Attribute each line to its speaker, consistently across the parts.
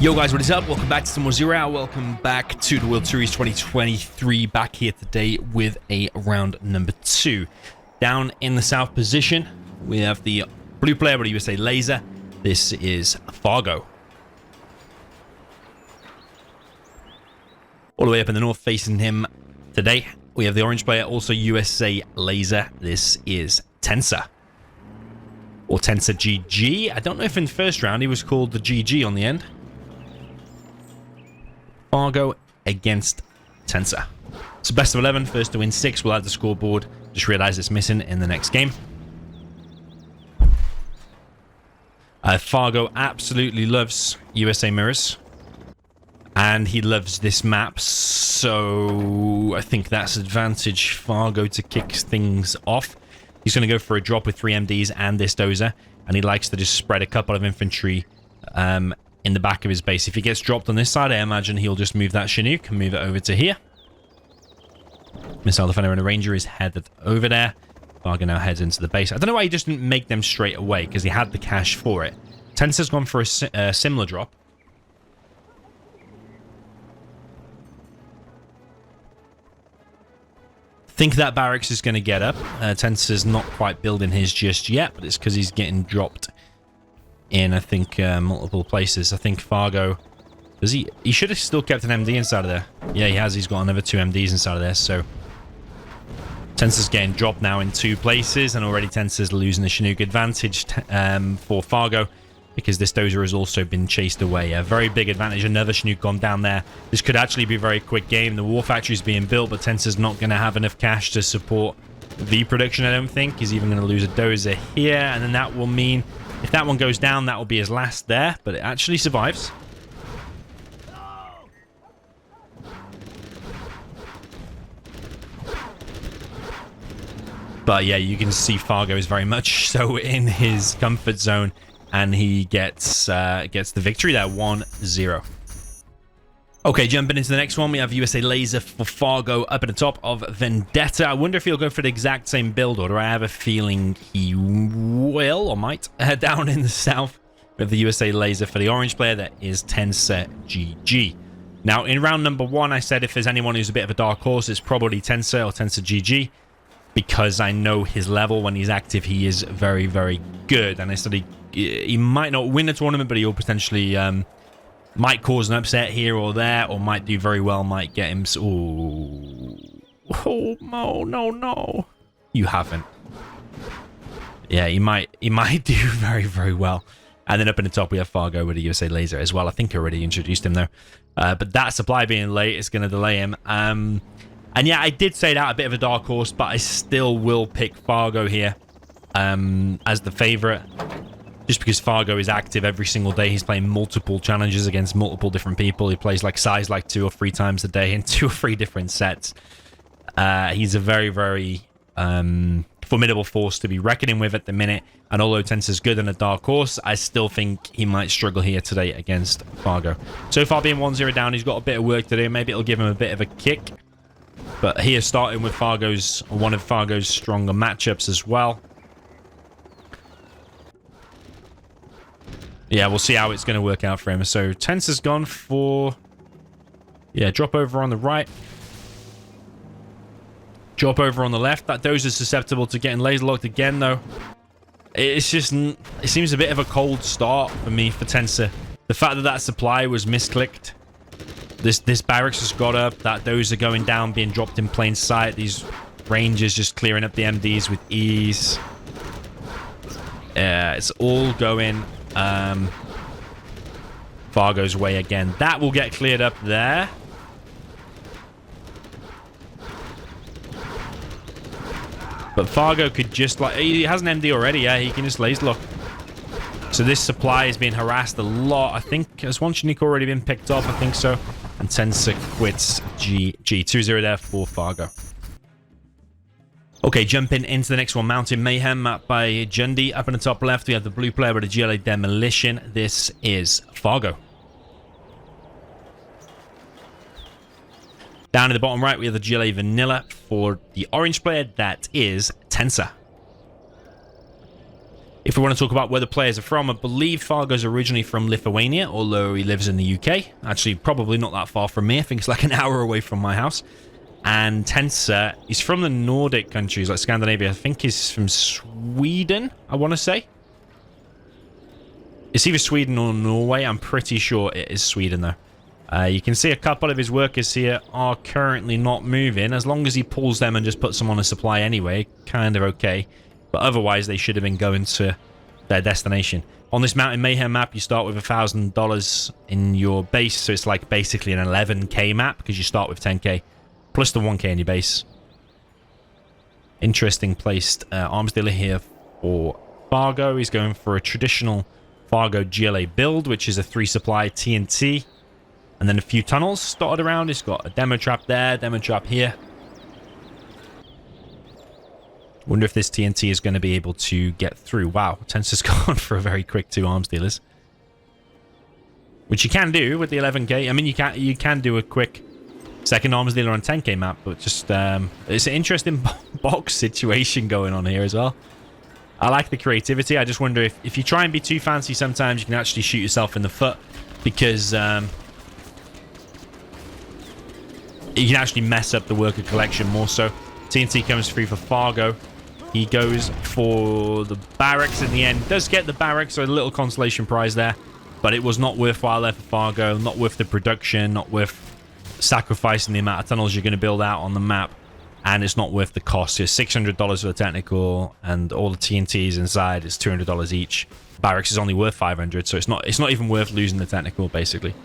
Speaker 1: Yo guys, what is up? Welcome back to some more Zero Hour. Welcome back to the World Series 2023. Back here today with a round number 2. Down in the south position, we have the blue player, but USA Laser. This is Fargo. All the way up in the north facing him today, we have the orange player, also USA Laser. This is Tensa. Or Tensa GG. I don't know if in the first round he was called the GG on the end. Fargo against Tensa. So best of 11, first to win 6. We'll add the scoreboard. Just realized it's missing in the next game. Fargo absolutely loves USA mirrors. And he loves this map. So I think that's advantage Fargo to kick things off. He's going to go for a drop with 3 MDs and this dozer. And he likes to just spread a couple of infantry in the back of his base. If he gets dropped on this side, I imagine he'll just move that Chinook and move it over to here. Missile Defender and a Ranger is headed over there. Fargo now heads into the base. I don't know why he just didn't make them straight away, because he had the cash for it. Tensa's gone for a similar drop. Think that barracks is going to get up. Tensa's not quite building his just yet, but it's because he's getting dropped in, I think, multiple places. I think Fargo... Does he should have still kept an MD inside of there. Yeah, he has. He's got another 2 MDs inside of there, so... Tensa's getting dropped now in 2 places, and already Tensa's losing the Chinook advantage for Fargo, because this dozer has also been chased away. A very big advantage. Another Chinook gone down there. This could actually be a very quick game. The war factory is being built, but Tensa's not going to have enough cash to support the production, I don't think. He's even going to lose a dozer here, and then that will mean... If that one goes down, that will be his last there, but it actually survives. But yeah, you can see Fargo is very much so in his comfort zone, and he gets the victory there, 1-0. Okay, jumping into the next one, we have USA Laser for Fargo up at the top of Vendetta. I wonder if he'll go for the exact same build order. I have a feeling he will, or might. Down in the south, we have the USA Laser for the orange player. That is Tensa GG. Now, in round number 1, I said if there's anyone who's a bit of a dark horse, it's probably Tensa or Tensa GG, because I know his level. When he's active, he is very, very good. And I said he might not win the tournament, but he'll potentially... might cause an upset here or there, or might do very well, might get him... Oh, no. You haven't. Yeah, he might do very, very well. And then up in the top, we have Fargo with the USA Laser as well. I think I already introduced him, though. But that supply being late is going to delay him. And yeah, I did say that, a bit of a dark horse, but I still will pick Fargo here as the favorite. Just because Fargo is active every single day. He's playing multiple challenges against multiple different people. He plays like size like 2 or 3 times a day in 2 or 3 different sets. He's a very, very formidable force to be reckoning with at the minute. And although Tensa's good and a dark horse, I still think he might struggle here today against Fargo. So far being 1-0 down, he's got a bit of work to do. Maybe it'll give him a bit of a kick. But here starting with one of Fargo's stronger matchups as well. Yeah, we'll see how it's going to work out for him. So, Tensa's gone for... Yeah, drop over on the right. Drop over on the left. That dozer's susceptible to getting laser locked again, though. It's just... It seems a bit of a cold start for me, for Tensa. The fact that that supply was misclicked. This barracks has got up. That dozer going down, being dropped in plain sight. These Rangers just clearing up the MDs with ease. Yeah, it's all going... Fargo's way again. That will get cleared up there. But Fargo could just like... He has an MD already, yeah. He can just laser lock. So this supply is being harassed a lot. I think... Has one Chinook already been picked up? I think so. And Tensa quits GG. 2-0 there for Fargo. Okay, jumping into the next one, Mountain Mayhem mapped by Jundi. Up in the top left, we have the blue player with a GLA Demolition. This is Fargo. Down in the bottom right, we have the GLA Vanilla for the orange player. That is Tensa. If we want to talk about where the players are from, I believe Fargo's originally from Lithuania, although he lives in the UK. Actually, probably not that far from me. I think it's like an hour away from my house. And Tensa is from the Nordic countries, like Scandinavia. I think he's from Sweden, I want to say. It's either Sweden or Norway. I'm pretty sure it is Sweden, though. You can see a couple of his workers here are currently not moving. As long as he pulls them and just puts them on a supply anyway, kind of okay. But otherwise, they should have been going to their destination. On this Mountain Mayhem map, you start with $1,000 in your base. So it's like basically an 11k map because you start with 10k plus the 1k in your base. Interesting placed arms dealer here for Fargo. He's going for a traditional Fargo GLA build, which is a 3-supply TNT. And then a few tunnels dotted around. He's got a demo trap there, demo trap here. Wonder if this TNT is going to be able to get through. Wow, Tensa's gone for a very quick 2 arms dealers. Which you can do with the 11k. I mean, you can do a quick second arms dealer on 10k map, but just it's an interesting box situation going on here as well. I like the creativity. I just wonder if you try and be too fancy, sometimes you can actually shoot yourself in the foot, because you can actually mess up the worker collection more so. TNT comes through for Fargo. He goes for the barracks in the end. Does get the barracks, so a little consolation prize there. But it was not worthwhile there for Fargo. Not worth the production. Not worth sacrificing the amount of tunnels you're going to build out on the map. And it's not worth the cost. It's $600 for the technical. And all the TNTs inside is $200 each. Barracks is only worth $500. So it's not even worth losing the technical, basically.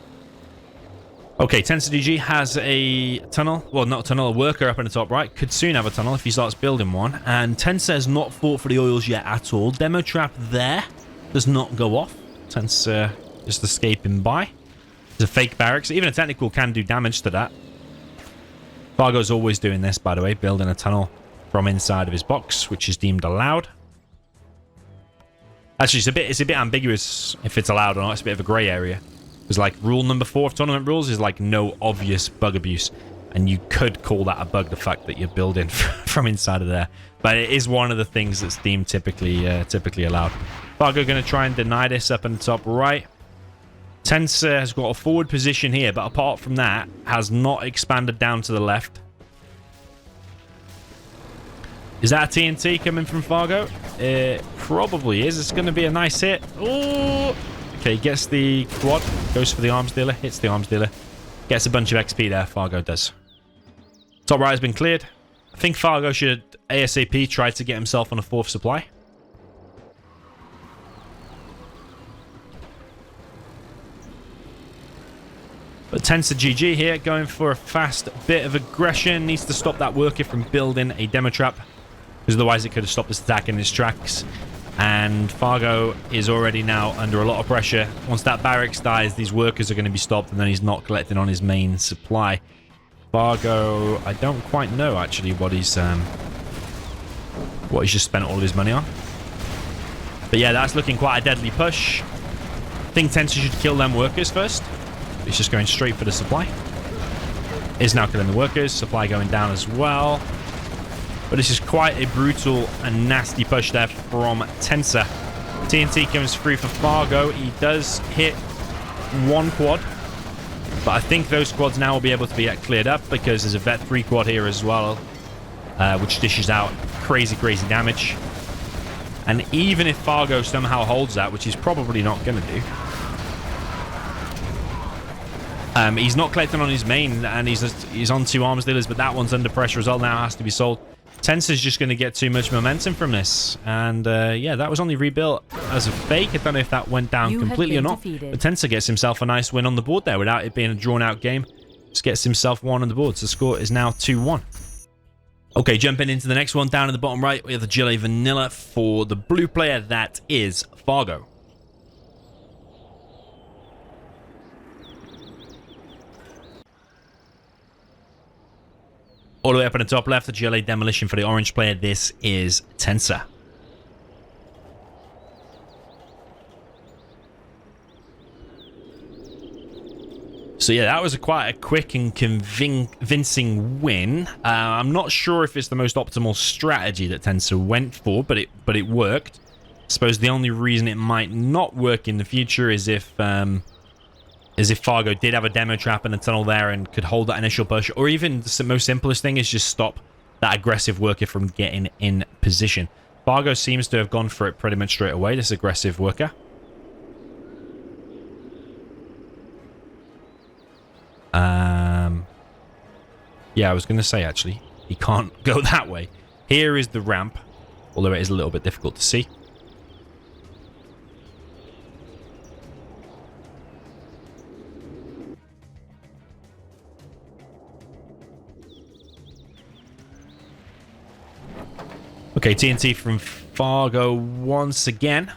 Speaker 1: Okay, Tensa GG has a tunnel. Well, not a tunnel, a worker up in the top right. Could soon have a tunnel if he starts building one. And Tensa has not fought for the oils yet at all. Demo trap there does not go off. Tensa just escaping by. There's a fake barracks. Even a technical can do damage to that. Fargo's always doing this, by the way, building a tunnel from inside of his box, which is deemed allowed. Actually, it's a bit ambiguous if it's allowed or not. It's a bit of a grey area. Because, like, rule number 4 of tournament rules is, like, no obvious bug abuse. And you could call that a bug, the fact that you're building from inside of there. But it is one of the things that's deemed typically allowed. Fargo going to try and deny this up in the top right. Tensa has got a forward position here, but apart from that, has not expanded down to the left. Is that a TNT coming from Fargo? It probably is. It's going to be a nice hit. Oh! Okay, gets the quad, goes for the arms dealer, hits the arms dealer, gets a bunch of XP there. Fargo does. Top right has been cleared. I think Fargo should ASAP try to get himself on a 4th supply. But Tensa GG here, going for a fast bit of aggression. Needs to stop that worker from building a demo trap, because otherwise it could have stopped this attack in its tracks. And Fargo is already now under a lot of pressure. Once that barracks dies, these workers are going to be stopped, and then he's not collecting on his main supply. Fargo, I don't quite know actually what he's just spent all his money on. But yeah, that's looking quite a deadly push. I think Tensa should kill them workers first. He's just going straight for the supply. Is now killing the workers. Supply going down as well. But this is quite a brutal and nasty push there from Tensa. TNT comes through for Fargo. He does hit 1 quad. But I think those quads now will be able to be cleared up, because there's a Vet 3 quad here as well, which dishes out crazy, crazy damage. And even if Fargo somehow holds that, which he's probably not going to do, he's not collecting on his main, and he's on 2 arms dealers, but that one's under pressure as well. Now has to be sold. Tensa's just going to get too much momentum from this. And yeah, that was only rebuilt as a fake. I don't know if that went down completely or not. Defeated. But Tensa gets himself a nice win on the board there without it being a drawn-out game. Just gets himself 1 on the board. So the score is now 2-1. Okay, jumping into the next one. Down in the bottom right, we have the GLA Vanilla for the blue player. That is Fargo. All the way up in the top left, the GLA Demolition for the orange player. This is Tensa. So yeah, that was quite a quick and convincing win. I'm not sure if it's the most optimal strategy that Tensa went for, but it worked. suppose the only reason it might not work in the future is if Fargo did have a demo trap in a tunnel there and could hold that initial push, or even the most simplest thing is just stop that aggressive worker from getting in position. Fargo seems to have gone for it pretty much straight away, this aggressive worker. Yeah, I was going to say, actually, he can't go that way. Here is the ramp, although it is a little bit difficult to see. Okay, TNT from Fargo once again.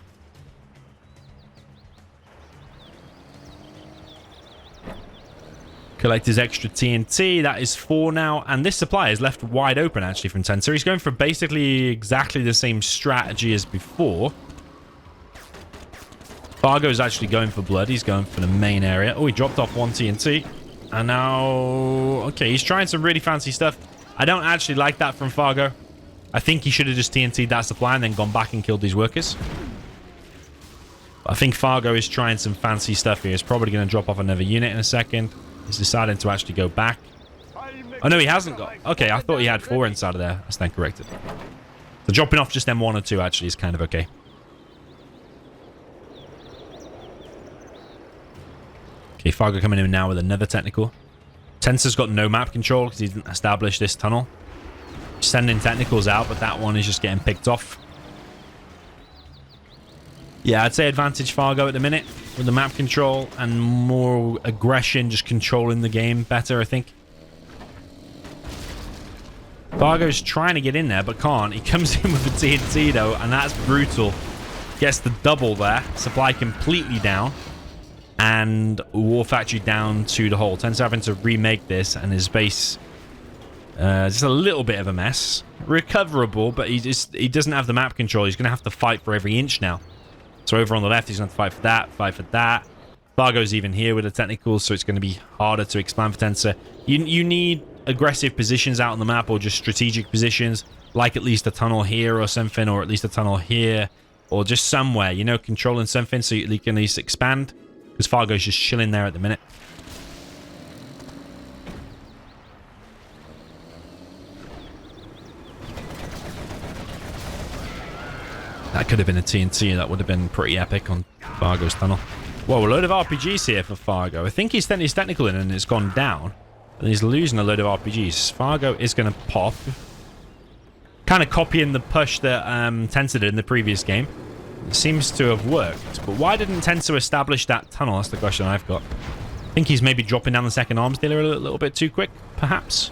Speaker 1: Collect his extra TNT. That is 4 now. And this supply is left wide open, actually, from Tensor. He's going for basically exactly the same strategy as before. Fargo's actually going for blood. He's going for the main area. Oh, he dropped off 1 TNT. And now... Okay, he's trying some really fancy stuff. I don't actually like that from Fargo. I think he should have just TNT'd that supply and then gone back and killed these workers. But I think Fargo is trying some fancy stuff here. He's probably going to drop off another unit in a second. He's deciding to actually go back. Oh, no, he hasn't got... Okay, I thought he had 4 inside of there. That's then corrected. So dropping off just M1 or 2 actually is kind of okay. Okay, Fargo coming in now with another technical. Tensa's got no map control because he didn't establish this tunnel. Sending technicals out, but that one is just getting picked off. Yeah, I'd say advantage Fargo at the minute with the map control and more aggression, just controlling the game better, I think. Fargo's trying to get in there, but can't. He comes in with the TNT, though, and that's brutal. Gets the double there. Supply completely down. And War Factory down to the hole. Tensor having to remake this, and his base... just a little bit of a mess. Recoverable, but he doesn't have the map control. He's going to have to fight for every inch now. So over on the left, he's going to fight for that, fight for that. Fargo's even here with the technicals, so it's going to be harder to expand for Tensor. You need aggressive positions out on the map, or just strategic positions, like at least a tunnel here or something, or at least a tunnel here, or just somewhere, you know, controlling something so you can at least expand, because Fargo's just chilling there at the minute. That could have been a TNT. That would have been pretty epic on Fargo's tunnel. Whoa, a load of RPGs here for Fargo. I think he's sent his technical in and it's gone down. And he's losing a load of RPGs. Fargo is going to pop. Kind of copying the push that Tensor did in the previous game. It seems to have worked. But why didn't Tensor establish that tunnel? That's the question I've got. I think he's maybe dropping down the second arms dealer a little bit too quick, perhaps.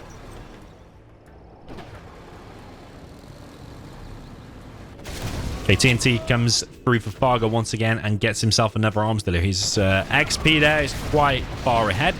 Speaker 1: Okay, TNT comes through for Fargo once again and gets himself another arms dealer. His XP there is quite far ahead.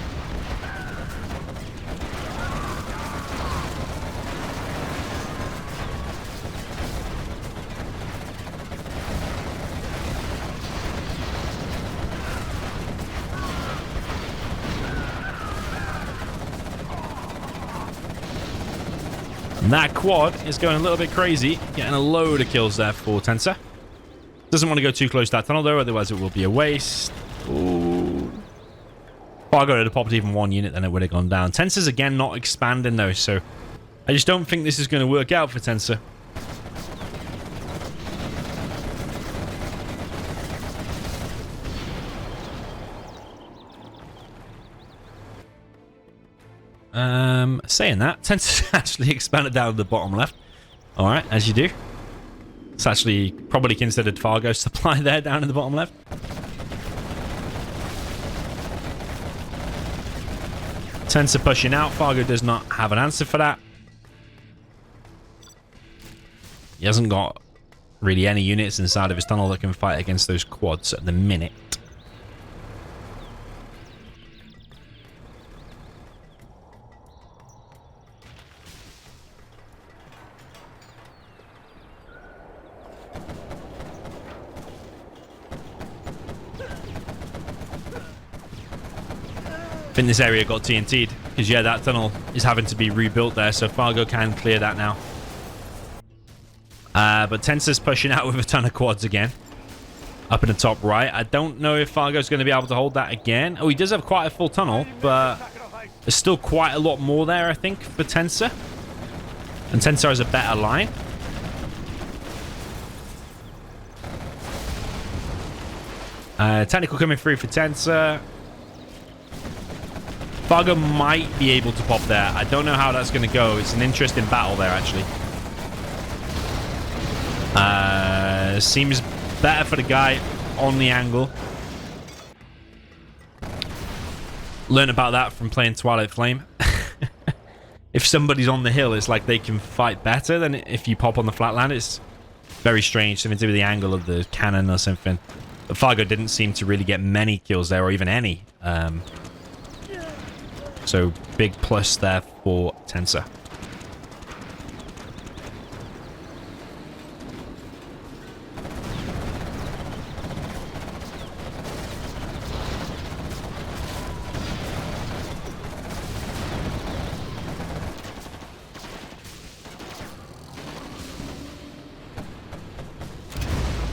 Speaker 1: And that quad is going a little bit crazy, getting a load of kills there for Tensa. Doesn't want to go too close to that tunnel though, otherwise it will be a waste. Ooh. Fargo would have popped even 1 unit, then it would have gone down. Tensa's again not expanding though, so I just don't think this is going to work out for Tensa. Saying that, Tensa's actually expanded down to the bottom left. Alright, as you do. It's actually probably considered Fargo's supply there down in the bottom left. Tensa pushing out. Fargo does not have an answer for that. He hasn't got really any units inside of his tunnel that can fight against those quads at the minute. I think this area got TNT'd because, yeah, that tunnel is having to be rebuilt there, so Fargo can clear that now. But Tensa's pushing out with a ton of quads again. Up in the top right. I don't know if Fargo's going to be able to hold that again. Oh, he does have quite a full tunnel, but there's still quite a lot more there, I think, for Tensa. And Tensa has a better line. Technical coming through for Tensa. Fargo might be able to pop there. I don't know how that's going to go. It's an interesting battle there, actually. Seems better for the guy on the angle. Learn about that from playing Twilight Flame. If somebody's on the hill, it's like they can fight better than if you pop on the flatland. It's very strange, something to do with the angle of the cannon or something. But Fargo didn't seem to really get many kills there, or even any. So big plus there for Tensa.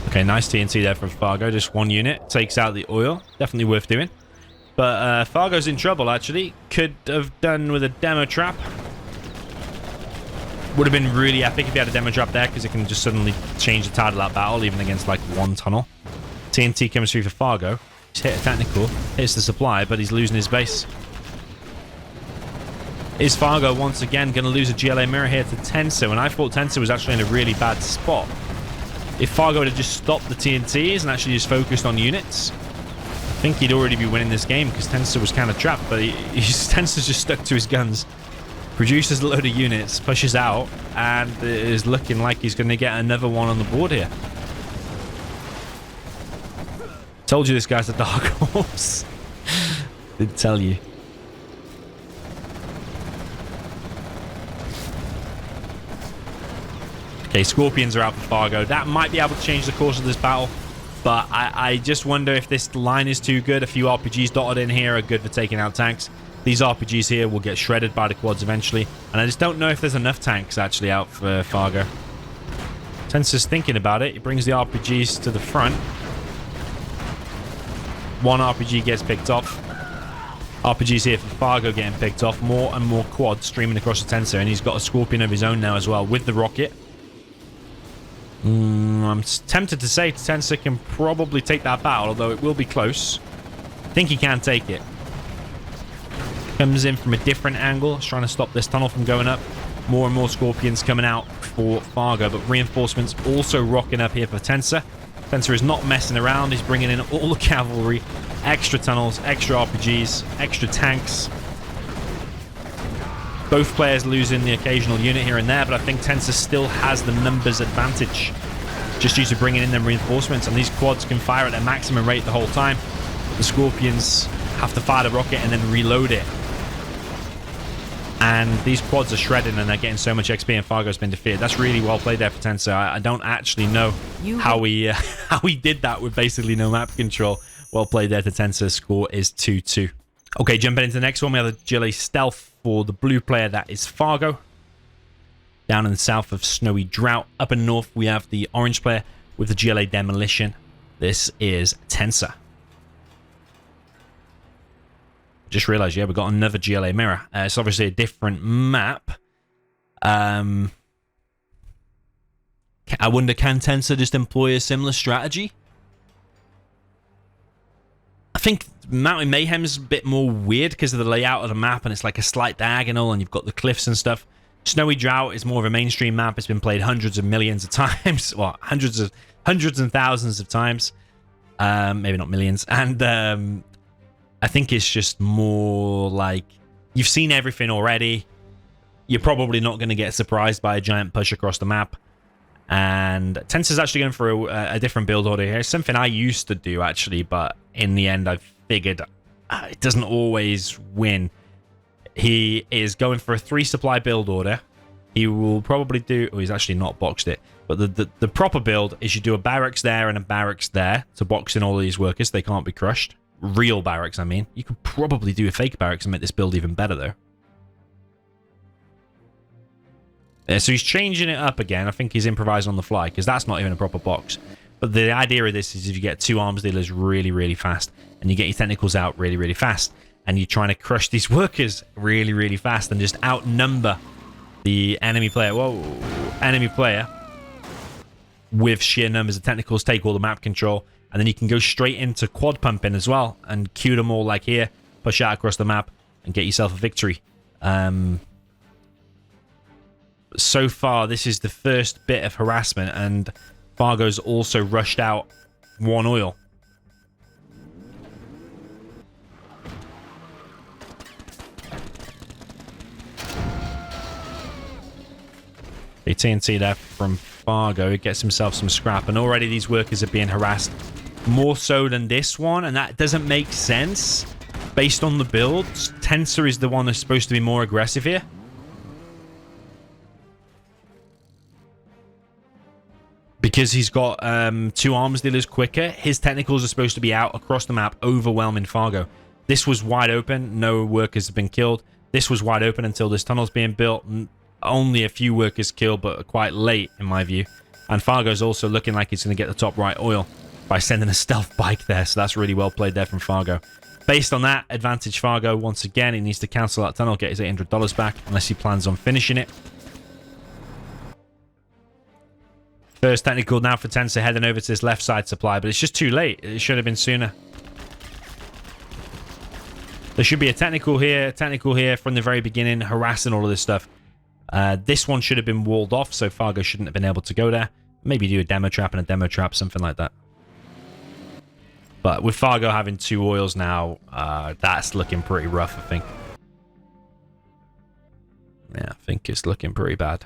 Speaker 1: Okay, nice TNT there from Fargo. Just one unit. Takes out the oil. Definitely worth doing. But Fargo's in trouble, actually. Could have done with a demo trap. Would have been really epic if he had a demo trap there, because it can just suddenly change the tide of that battle, even against, like, one tunnel. TNT comes through for Fargo. He's hit a technical. Hits the supply, but he's losing his base. Is Fargo, once again, going to lose a GLA mirror here to Tensa? And I thought Tensa was actually in a really bad spot. If Fargo had just stopped the TNTs and actually just focused on units, I think he'd already be winning this game, because Tensa was kind of trapped, but Tensa's just stuck to his guns. Produces a load of units, pushes out, and is looking like he's going to get another one on the board here. Told you this guy's a dark horse. Did tell you. Okay, Scorpions are out for Fargo. That might be able to change the course of this battle, but I just wonder if this line is too good. A few RPGs dotted in here are good for taking out tanks. These RPGs here will get shredded by the quads eventually, and I just don't know if there's enough tanks actually out for Fargo. Tensa's thinking about it. He brings the RPGs to the front. One RPG gets picked off. RPGs here for Fargo getting picked off. More and more quads streaming across the Tensa, and he's got a Scorpion of his own now as well with the rocket. I'm tempted to say Tensa can probably take that battle, although it will be close. I think he can take it. Comes in from a different angle, trying to stop this tunnel from going up. More and more Scorpions coming out for Fargo, but reinforcements also rocking up here for Tensa. Tensa is not messing around. He's bringing in all the cavalry, extra tunnels, extra RPGs, extra tanks. Both players losing the occasional unit here and there, but I think Tensa still has the numbers advantage, just due to bringing in them reinforcements, and these quads can fire at their maximum rate the whole time. But the Scorpions have to fire the rocket and then reload it. And these quads are shredding, and they're getting so much XP, and Fargo's been defeated. That's really well played there for Tensa. I don't actually know how he did that with basically no map control. Well played there to Tensa. Score is 2-2. Okay, jumping into the next one, we have the GLA Stealth for the blue player. That is Fargo. Down in the south of Snowy Drought. Up in north, we have the orange player with the GLA Demolition. This is Tensa. Just realized, yeah, we got another GLA mirror. It's obviously a different map. I wonder, can Tensa just employ a similar strategy? I think Mountain Mayhem's a bit more weird because of the layout of the map, and it's like a slight diagonal, and you've got the cliffs and stuff. Snowy Drought is more of a mainstream map. It's been played hundreds of millions of times. Well, hundreds and thousands of times. Maybe not millions. And I think it's just more like you've seen everything already. You're probably not going to get surprised by a giant push across the map. And Tensa's actually going for a different build order here. Something I used to do, actually, but in the end, I figured it doesn't always win. He is going for a 3 supply build order. He will probably do... Oh, he's actually not boxed it. But the proper build is you do a barracks there and a barracks there to box in all of these workers. They can't be crushed. Real barracks, I mean. You could probably do a fake barracks and make this build even better, though. So he's changing it up again. I think he's improvising on the fly because that's not even a proper box. But the idea of this is if you get 2 arms dealers really, really fast and you get your technicals out really, really fast and you're trying to crush these workers really, really fast and just outnumber the enemy player. Whoa, enemy player with sheer numbers of technicals, take all the map control, and then you can go straight into quad pumping as well and queue them all like here, push out across the map and get yourself a victory. So far, this is the first bit of harassment, and Fargo's also rushed out 1 oil. A TNT there from Fargo. He gets himself some scrap, and already these workers are being harassed more so than this one, and that doesn't make sense based on the builds. Tensa is the one that's supposed to be more aggressive here. Because he's got 2 arms dealers quicker, his technicals are supposed to be out across the map, overwhelming Fargo. This was wide open. No workers have been killed. This was wide open until this tunnel's being built. Only a few workers killed, but quite late, in my view. And Fargo's also looking like he's going to get the top right oil by sending a stealth bike there. So that's really well played there from Fargo. Based on that, advantage Fargo. Once again, he needs to cancel that tunnel, get his $800 back, unless he plans on finishing it. First technical now for Tensa, heading over to this left side supply, but it's just too late. It should have been sooner. There should be a technical here from the very beginning, harassing all of this stuff. This one should have been walled off, so Fargo shouldn't have been able to go there. Maybe do a demo trap and a demo trap, something like that. But with Fargo having 2 oils now, that's looking pretty rough, I think. Yeah, I think it's looking pretty bad.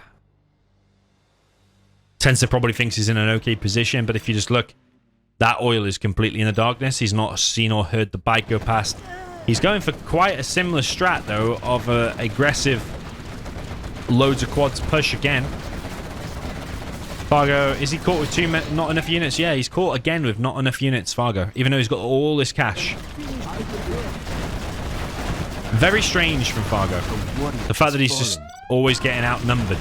Speaker 1: Tensa probably thinks he's in an okay position, but if you just look, that oil is completely in the darkness. He's not seen or heard the bike go past. He's going for quite a similar strat, though, of aggressive loads of quads push again. Fargo, is he caught with not enough units? Yeah, he's caught again with not enough units, Fargo, even though he's got all this cash. Very strange from Fargo. The fact that he's just always getting outnumbered.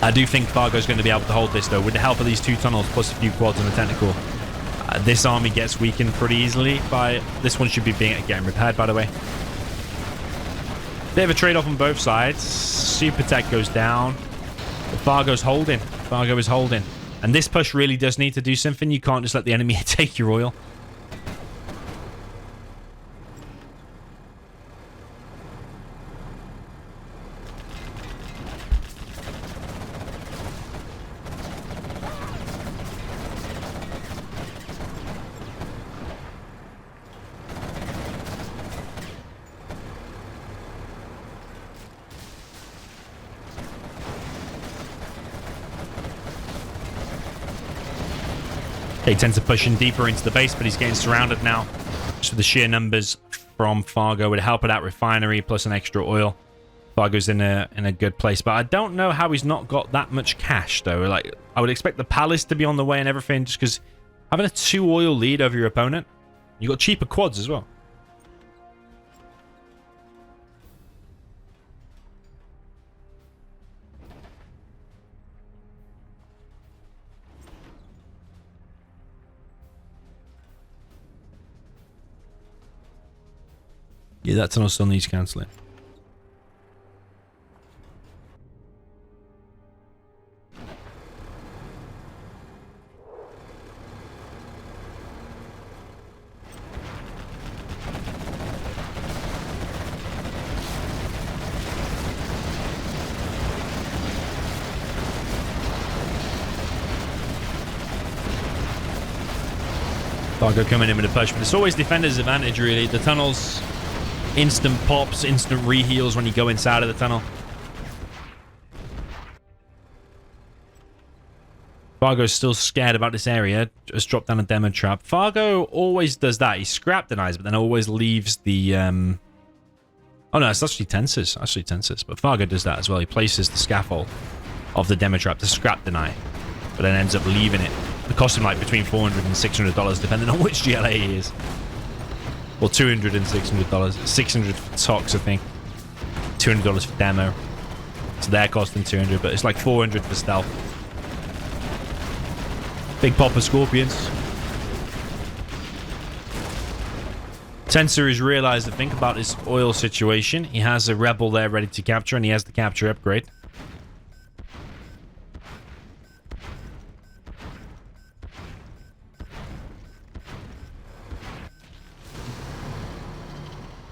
Speaker 1: I do think Fargo's going to be able to hold this, though. With the help of these 2 tunnels, plus a few quads and a technical, this army gets weakened pretty easily by... This one should be getting repaired, by the way. Bit of a trade-off on both sides. Super tech goes down. But Fargo's holding. Fargo is holding. And this push really does need to do something. You can't just let the enemy take your oil. Okay, Tensa pushing deeper into the base, but he's getting surrounded now. Just for the sheer numbers from Fargo would help it out refinery plus an extra oil. Fargo's in a good place, but I don't know how he's not got that much cash though. Like, I would expect the palace to be on the way and everything, just because having a 2 oil lead over your opponent, you got cheaper quads as well. Yeah, that tunnel still needs cancelling. Fargo coming in with a push, but it's always defender's advantage, really. The tunnels... Instant pops, instant reheals when you go inside of the tunnel. Fargo's still scared about this area. Just dropped down a demo trap. Fargo always does that. He scrap denies, but then always leaves the... Oh no, it's actually Tensa's. But Fargo does that as well. He places the scaffold of the demo trap to scrap deny, but then ends up leaving it. It costs him like between $400 and $600, depending on which GLA he is. Well, $200 and $600. $600 for Tox, I think. $200 for demo. So they're costing 200, but it's like 400 for stealth. Big pop of scorpions. Tensor has realized to think about this oil situation. He has a rebel there ready to capture, and he has the capture upgrade.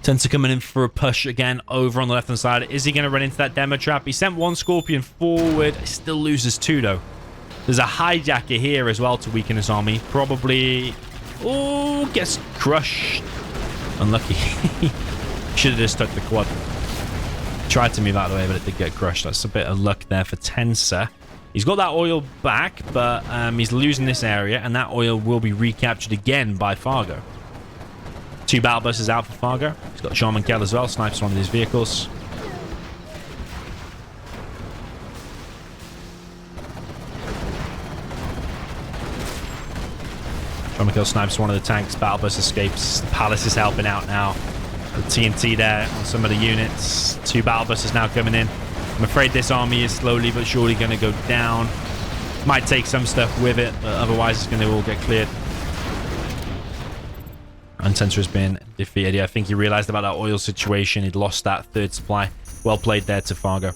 Speaker 1: Tensa coming in for a push again over on the left-hand side. Is he going to run into that demo trap? He sent one Scorpion forward. He still loses two, though. There's a hijacker here as well to weaken his army. Probably... Oh, gets crushed. Unlucky. Should have just took the quad. Tried to move out of the way, but it did get crushed. That's a bit of luck there for Tensa. He's got that oil back, but he's losing this area, and that oil will be recaptured again by Fargo. Two battle buses out for Fargo. He's got Shaman Kell as well. Snipes one of his vehicles. Shaman Kell snipes one of the tanks. Battle bus escapes. The Palace is helping out now. The TNT there on some of the units. Two battle buses now coming in. I'm afraid this army is slowly but surely going to go down. Might take some stuff with it, but otherwise it's going to all get cleared. And Tensor has been defeated. Yeah, I think he realized about that oil situation. He'd lost that third supply. Well played there to Fargo.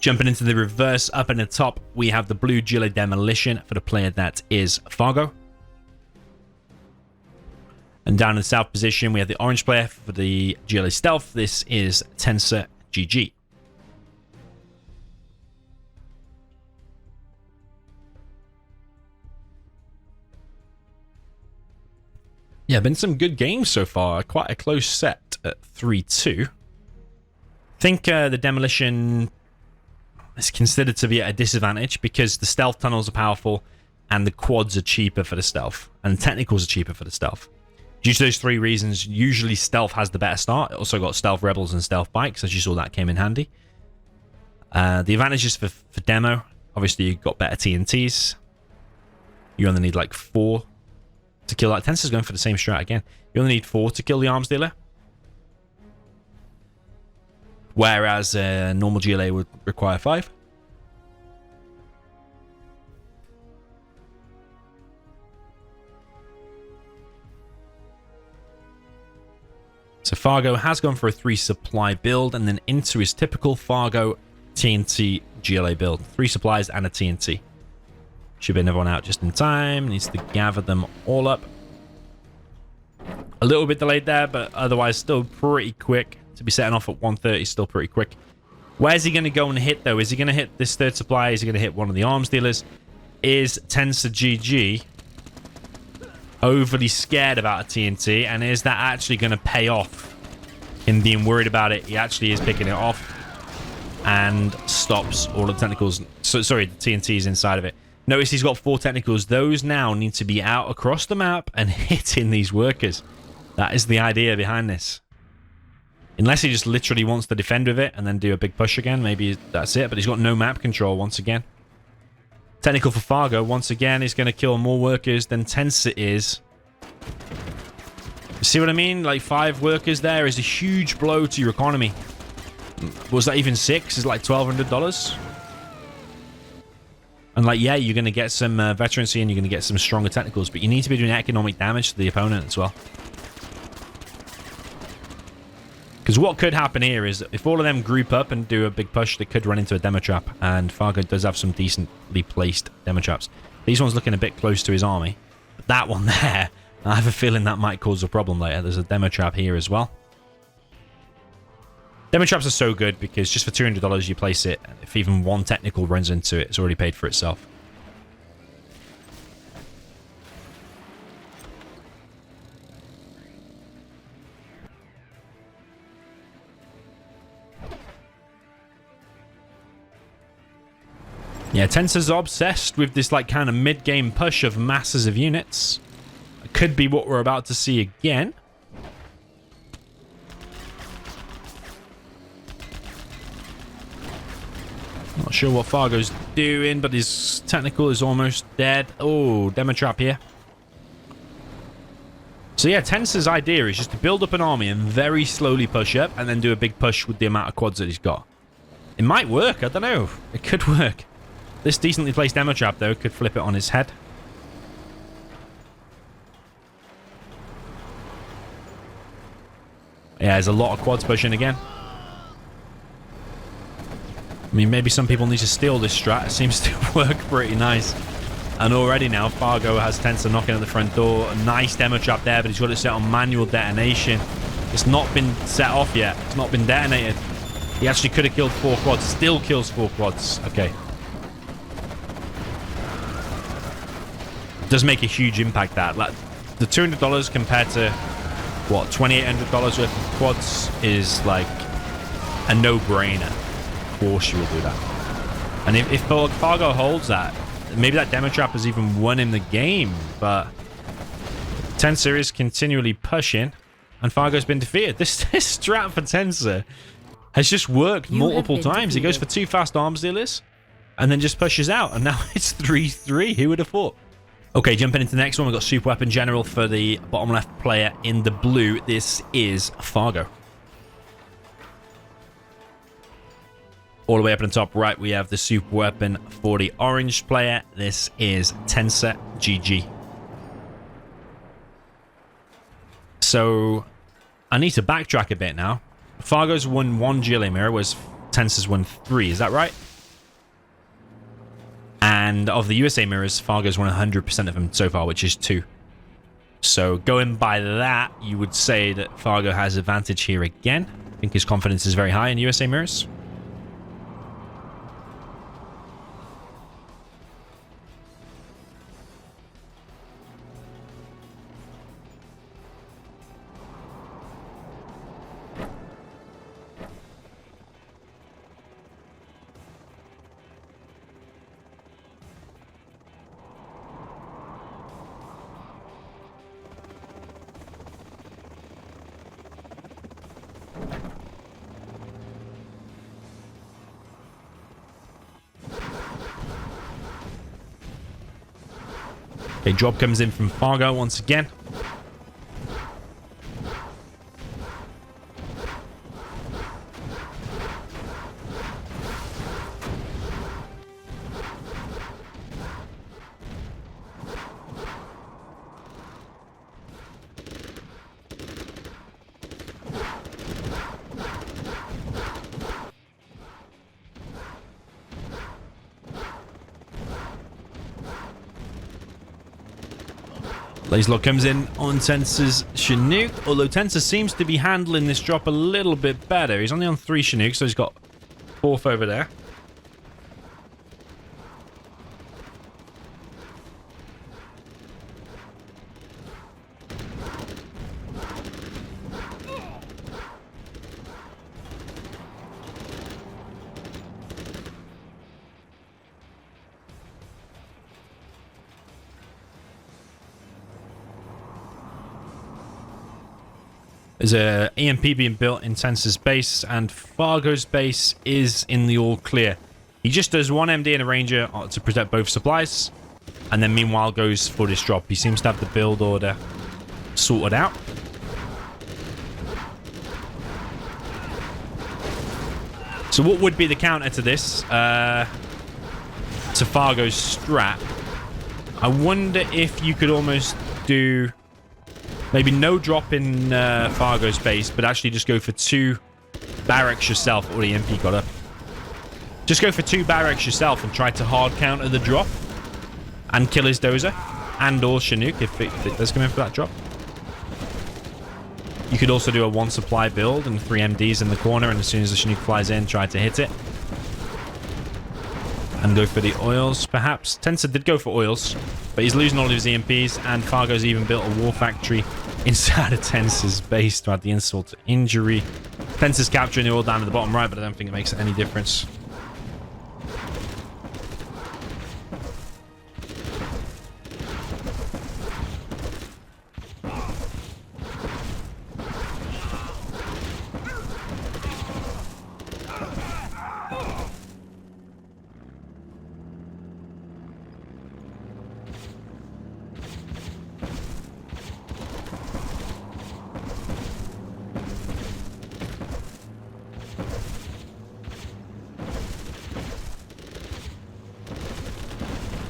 Speaker 1: Jumping into the reverse, up in the top, we have the blue Gilly Demolition for the player that is Fargo. And down in the south position, we have the orange player for the Gilly Stealth. This is Tensa GG. Yeah, been some good games so far. Quite a close set at 3-2. I think the Demolition is considered to be at a disadvantage because the stealth tunnels are powerful and the quads are cheaper for the stealth. And the technicals are cheaper for the stealth. Due to those three reasons, usually stealth has the better start. It also got stealth rebels and stealth bikes, as you saw that came in handy. The advantages for demo, obviously you've got better TNTs. You only need like 4 to kill that. Tensa's going for the same strat again. You only need 4 to kill the arms dealer. Whereas a normal GLA would require 5. So Fargo has gone for a 3 supply build and then into his typical Fargo TNT GLA build. 3 supplies and a TNT. Should be everyone out just in time. Needs to gather them all up. A little bit delayed there, but otherwise still pretty quick. To be setting off at 1:30, still pretty quick. Where's he going to go and hit, though? Is he going to hit this third supply? Is he going to hit one of the arms dealers? Is Tensa GG overly scared about a TNT? And is that actually going to pay off? Him being worried about it, he actually is picking it off and stops all the technicals. So, sorry, the TNTs inside of it. Notice he's got 4 technicals. Those now need to be out across the map and hitting these workers. That is the idea behind this. Unless he just literally wants to defend with it and then do a big push again. Maybe that's it. But he's got no map control once again. Technical for Fargo. Once again, he's going to kill more workers than Tensa is. You see what I mean? Like 5 workers there is a huge blow to your economy. Was that even 6? It's like $1,200. And like, yeah, you're going to get some veterancy and you're going to get some stronger technicals, but you need to be doing economic damage to the opponent as well. Because what could happen here is if all of them group up and do a big push, they could run into a demo trap. And Fargo does have some decently placed demo traps. These ones looking a bit close to his army. But that one there, I have a feeling that might cause a problem later. There's a demo trap here as well. Demo traps are so good because just for $200 you place it. If even one technical runs into it, it's already paid for itself. Yeah, Tensa's obsessed with this like kind of mid-game push of masses of units. It could be what we're about to see again. Not sure what Fargo's doing, but his technical is almost dead. Oh, demo trap here. So yeah, Tensa's idea is just to build up an army and very slowly push up and then do a big push with the amount of quads that he's got. It might work. I don't know. It could work. This decently placed demo trap, though, could flip it on his head. Yeah, there's a lot of quads pushing again. I mean, maybe some people need to steal this strat. It seems to work pretty nice. And already now, Fargo has Tensa knocking at the front door. A nice demo trap there, but he's got it set on manual detonation. It's not been set off yet. It's not been detonated. He actually could have killed 4 quads. Still kills 4 quads. Okay. It does make a huge impact, that. Like, the $200 compared to, what, $2,800 worth of quads is, like, a no-brainer. Of course you will do that. And if Fargo holds that, maybe that demo trap has even won him the game, but Tensa is continually pushing, and Fargo's been defeated. This strat for Tensa has just worked multiple times. He goes for 2 fast arms dealers, and then just pushes out, and now it's 3-3. Who would have thought? Okay, jumping into the next one, we've got Super Weapon General for the bottom left player in the blue. This is Fargo. All the way up on the top right, we have the super weapon for the orange player. This is Tensa GG. So, I need to backtrack a bit now. Fargo's won 1 GLA mirror, whereas Tensa's won 3. Is that right? And of the USA mirrors, Fargo's won 100% of them so far, which is 2. So, going by that, you would say that Fargo has advantage here again. I think his confidence is very high in USA mirrors. Okay, drop comes in from Fargo once again. Laserlock comes in on Tensa's Chinook, although Tensa seems to be handling this drop a little bit better. He's only on 3 Chinooks, so he's got 4th over there. There's a EMP being built in Tensa's base, and Fargo's base is in the all clear. He just does 1 MD and a Ranger to protect both supplies, and then meanwhile goes for this drop. He seems to have the build order sorted out. So what would be the counter to this? To Fargo's strat? I wonder if you could almost do... maybe no drop in Fargo's base, but actually just go for 2 barracks yourself. Or the EMP got up. Just go for 2 barracks yourself and try to hard counter the drop. And kill his dozer. And or Chinook if it does come in for that drop. You could also do a 1 supply build and 3 MDs in the corner. And as soon as the Chinook flies in, try to hit it. And go for the oils, perhaps. Tensa did go for oils, but he's losing all of his EMPs, and Fargo's even built a war factory inside of Tensa's base to add the insult to injury. Tensa's capturing the oil down at the bottom right, but I don't think it makes any difference.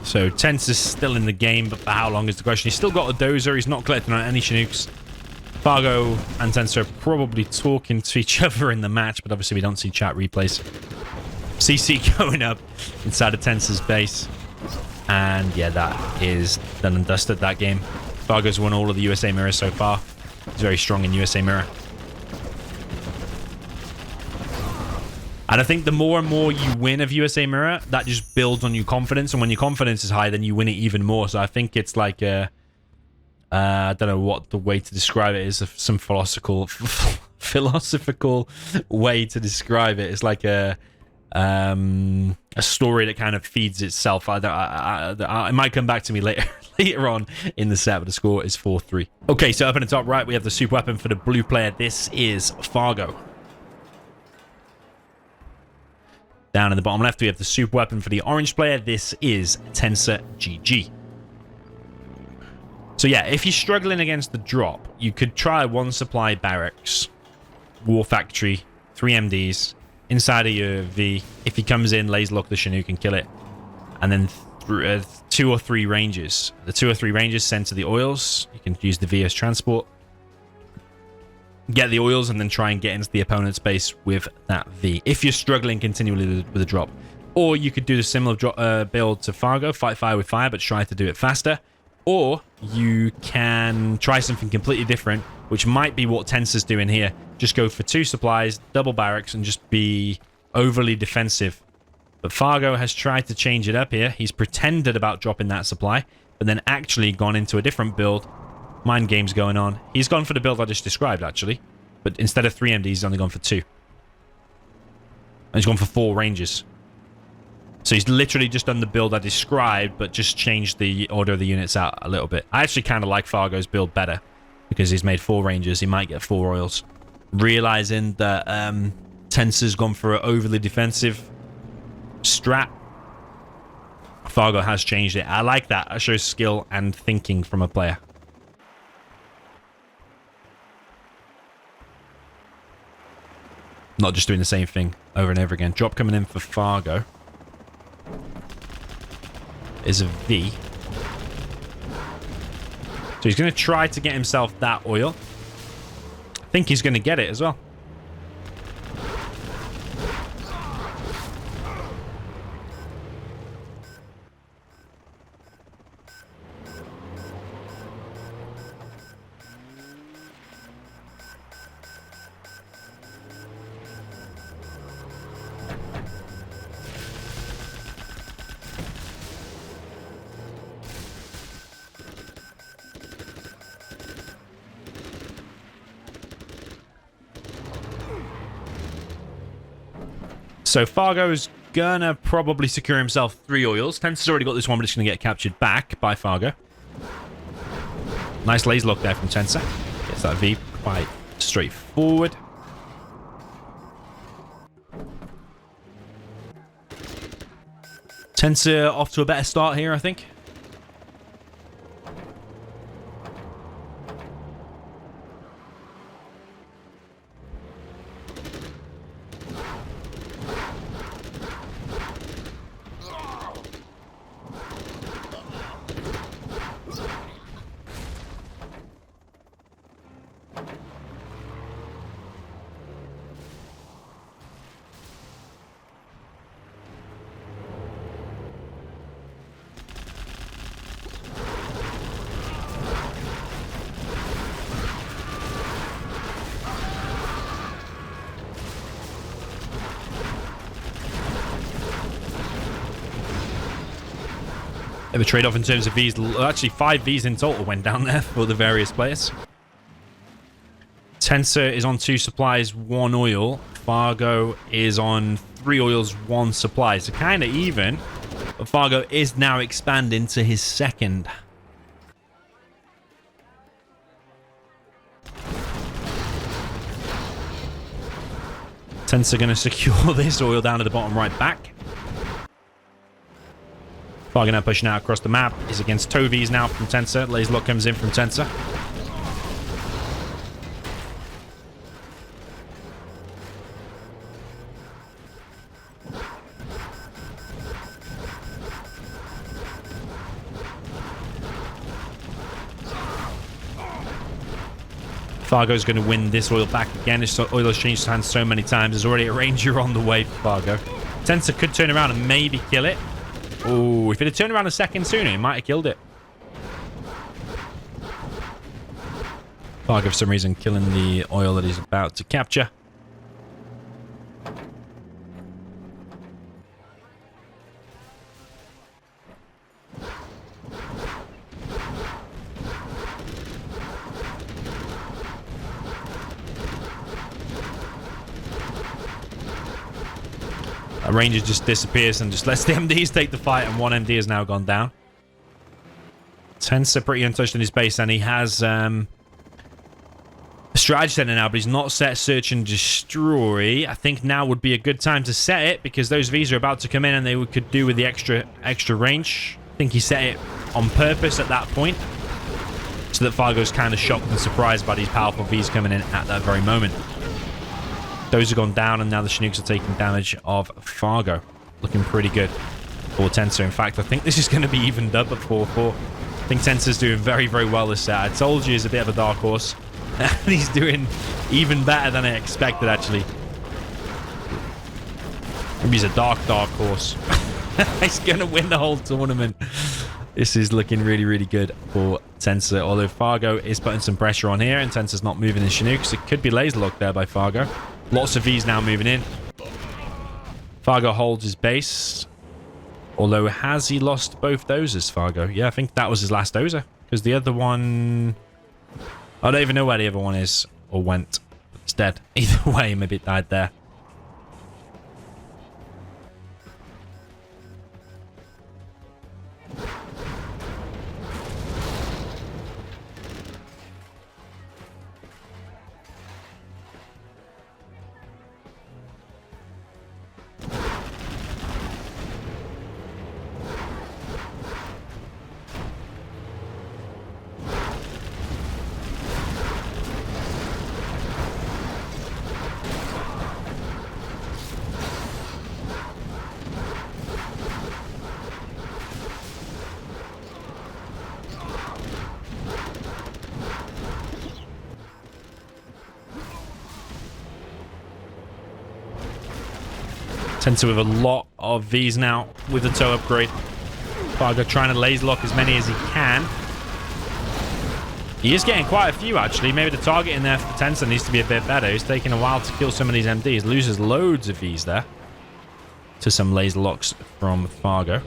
Speaker 1: So Tensa's still in the game, but for how long is the question. He's still got a dozer. He's not collecting on any Chinooks. Fargo and Tensa are probably talking to each other in the match, but obviously we don't see chat replays. CC going up inside of Tensa's base. And yeah, that is done and dusted, that game. Fargo's won all of the USA mirrors so far. He's very strong in USA mirror. And I think the more and more you win of USA mirror, that just builds on your confidence. And when your confidence is high, then you win it even more. So I think it's like a... I don't know what the way to describe it is. Some philosophical way to describe it. It's like a story that kind of feeds itself. It might come back to me later on in the set, but the score is 4-3. Okay, so up in the top right, we have the super weapon for the blue player. This is Fargo. Down in the bottom left, we have the super weapon for the orange player. This is Tensa GG. So yeah, if you're struggling against the drop, you could try one supply barracks, war factory, 3 MDs, inside of your V. If he comes in, laser lock the Chinook and kill it. And then 2 or 3 ranges. The 2 or 3 ranges send to the oils. You can use the V as transport. Get the oils and then try and get into the opponent's base with that V. If you're struggling continually with the drop. Or you could do the similar build to Fargo, fight fire with fire, but try to do it faster. Or you can try something completely different, which might be what Tensa's doing here. Just go for 2 supplies, double barracks, and just be overly defensive. But Fargo has tried to change it up here. He's pretended about dropping that supply, but then actually gone into a different build. Mind games going on. He's gone for the build I just described, actually. But instead of 3 MDs, he's only gone for 2. And he's gone for 4 ranges. So he's literally just done the build I described, but just changed the order of the units out a little bit. I actually kind of like Fargo's build better, because he's made 4 ranges. He might get 4 oils. Realizing that Tensa's gone for an overly defensive strat, Fargo has changed it. I like that. It shows skill and thinking from a player. Not just doing the same thing over and over again. Drop coming in for Fargo is a V. So he's going to try to get himself that oil. I think he's going to get it as well. So Fargo's gonna probably secure himself 3 oils. Tensa's already got this one, but it's gonna get captured back by Fargo. Nice laser lock there from Tensa. Gets that V quite straightforward. Tensa off to a better start here, I think. Bit of a trade-off in terms of Vs. Actually, 5 Vs in total went down there for the various players. Tensa is on 2 supplies, 1 oil. Fargo is on 3 oils, 1 supply. So kind of even. But Fargo is now expanding to his 2nd. Tensa going to secure this oil down to the bottom right back. Fargo now pushing out across the map. Is against Tovies now from Tensa. Laser lock comes in from Tensa. Fargo's going to win this oil back again. This oil has changed hands so many times. There's already a ranger on the way for Fargo. Tensa could turn around and maybe kill it. Oh, if it had turned around a second sooner, it might have killed it. Fargo, for some reason, killing the oil that he's about to capture. A ranger just disappears and just lets the MDs take the fight, and one MD has now gone down. Tensa pretty untouched in his base, and he has a strategy center now, but he's not set search and destroy. I think now would be a good time to set it, because those Vs are about to come in and they could do with the extra range. I think he set it on purpose at that point, so that Fargo's kind of shocked and surprised by these powerful Vs coming in at that very moment. Those have gone down, and now the Chinooks are taking damage of Fargo. Looking pretty good for Tensa. In fact, I think this is going to be evened up at 4-4. I think Tensa's doing very, very well this set. I told you he's a bit of a dark horse. And he's doing even better than I expected, actually. Maybe he's a dark horse. He's going to win the whole tournament. This is looking really, really good for Tensa. Although Fargo is putting some pressure on here, and Tensa's not moving in Chinooks. It could be laser locked there by Fargo. Lots of Vs now moving in. Fargo holds his base. Although, has he lost both dozers, Fargo? Yeah, I think that was his last dozer. Because the other one... I don't even know where the other one is. Or went. It's dead. Either way, maybe it died there. Tensa with a lot of Vs now with the toe upgrade. Fargo trying to laser lock as many as he can. He is getting quite a few, actually. Maybe the target in there for Tensa needs to be a bit better. He's taking a while to kill some of these MDs. Loses loads of Vs there to some laser locks from Fargo.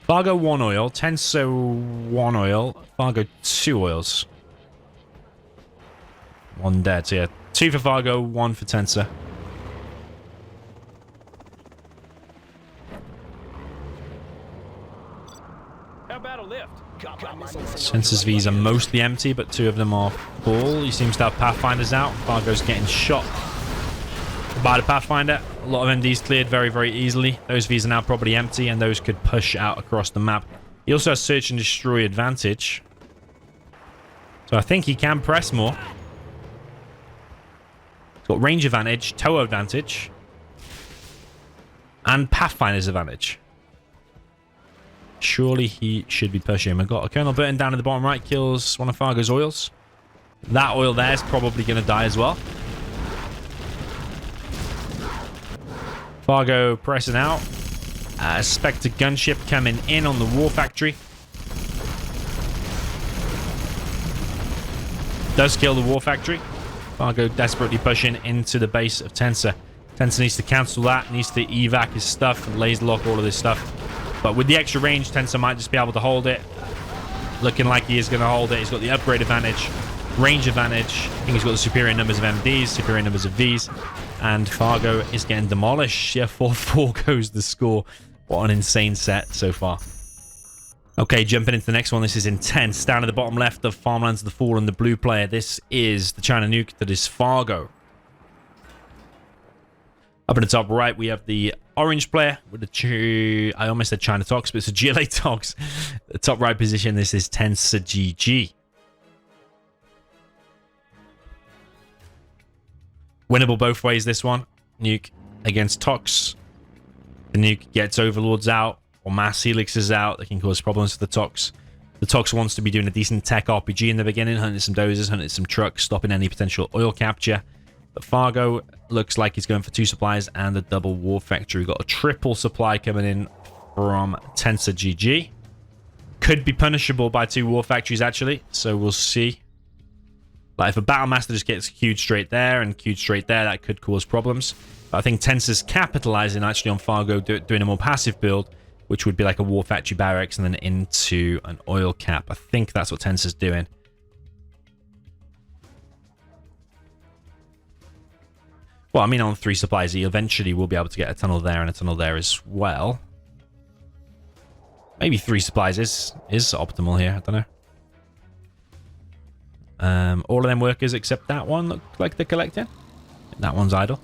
Speaker 1: Fargo 1 oil, Tensa 1 oil, Fargo 2 oils. 1 dead, so yeah. 2 for Fargo, 1 for Tensa.
Speaker 2: How about a lift?
Speaker 1: Tensa's Vs are mostly empty, but 2 of them are full. He seems to have Pathfinders out. Fargo's getting shot by the Pathfinder. A lot of MDs cleared very, very easily. Those Vs are now probably empty, and those could push out across the map. He also has search and destroy advantage, so I think he can press more. Got range advantage, tow advantage, and Pathfinder's advantage. Surely he should be pushing. We've got a Colonel Burton down in the bottom right, kills one of Fargo's oils. That oil there is probably going to die as well. Fargo pressing out. Spectre gunship coming in on the war factory. Does kill the war factory. Fargo desperately pushing into the base of Tensa. Tensa needs to cancel that, needs to evac his stuff and laser lock all of this stuff. But with the extra range, Tensa might just be able to hold it. Looking like he is going to hold it. He's got the upgrade advantage, range advantage. I think he's got the superior numbers of MDs, superior numbers of Vs. And Fargo is getting demolished. Yeah, 4-4 goes the score. What an insane set so far. Okay, jumping into the next one. This is intense. Down at the bottom left of Farmlands of the Fallen, the blue player. This is the China nuke that is Fargo. Up in the top right, we have the orange player with the... I almost said China Tox, but it's a GLA Tox. The top right position, this is Tensa GG. Winnable both ways, this one. Nuke against Tox. The nuke gets Overlords out or mass helixes out that can cause problems for the Tox. The Tox wants to be doing a decent tech RPG in the beginning, hunting some dozers, hunting some trucks, stopping any potential oil capture. But Fargo looks like he's going for 2 supplies and a double war factory. We've got a triple supply coming in from Tensa GG. Could be punishable by 2 war factories, actually, so we'll see. Like, if a Battlemaster just gets queued straight there and queued straight there, that could cause problems. But I think Tensa's capitalizing, actually, on Fargo doing a more passive build, which would be like a war factory barracks and then into an oil cap. I think that's what Tensa's doing. Well, I mean, on 3 supplies, he eventually will be able to get a tunnel there and a tunnel there as well. Maybe 3 supplies is optimal here. I don't know. All of them workers except that one look like they're collecting. That one's idle.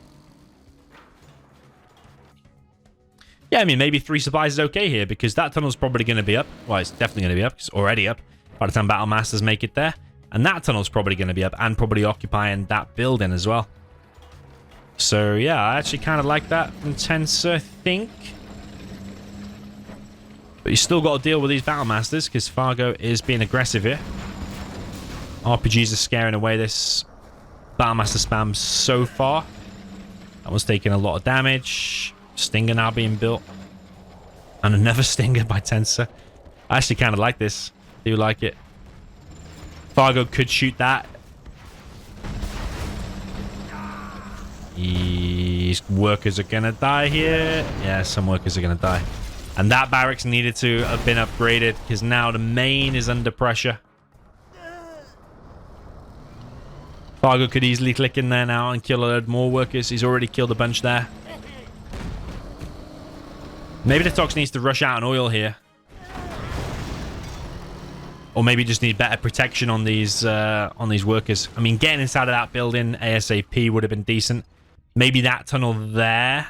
Speaker 1: Yeah, I mean, maybe 3 supplies is okay here because that tunnel's probably going to be up. Well, it's definitely going to be up. It's already up by the time Battle Masters make it there. And that tunnel's probably going to be up and probably occupying that building as well. So, yeah, I actually kind of like that from Tensa, I think. But you still got to deal with these Battle Masters because Fargo is being aggressive here. RPGs are scaring away this Battle Master spam so far. That one's taking a lot of damage. Stinger now being built. And another Stinger by Tensa. I actually kind of like this. Do like it. Fargo could shoot that. These workers are going to die here. Yeah, some workers are going to die. And that barracks needed to have been upgraded because now the main is under pressure. Fargo could easily click in there now and kill a load more workers. He's already killed a bunch there. Maybe the Tox needs to rush out an oil here. Or maybe just need better protection on these workers. I mean, getting inside of that building ASAP would have been decent. Maybe that tunnel there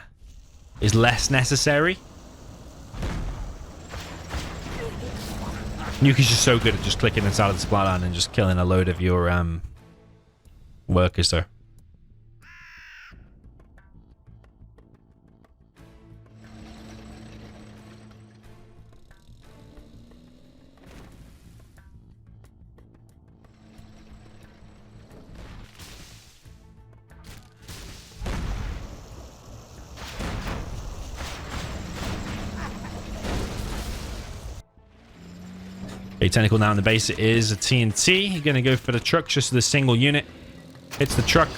Speaker 1: is less necessary. Nuke is just so good at just clicking inside of the supply line and just killing a load of your workers there. Okay, technical now in the base is a TNT. You're going to go for the truck, just the single unit. Hits the truck.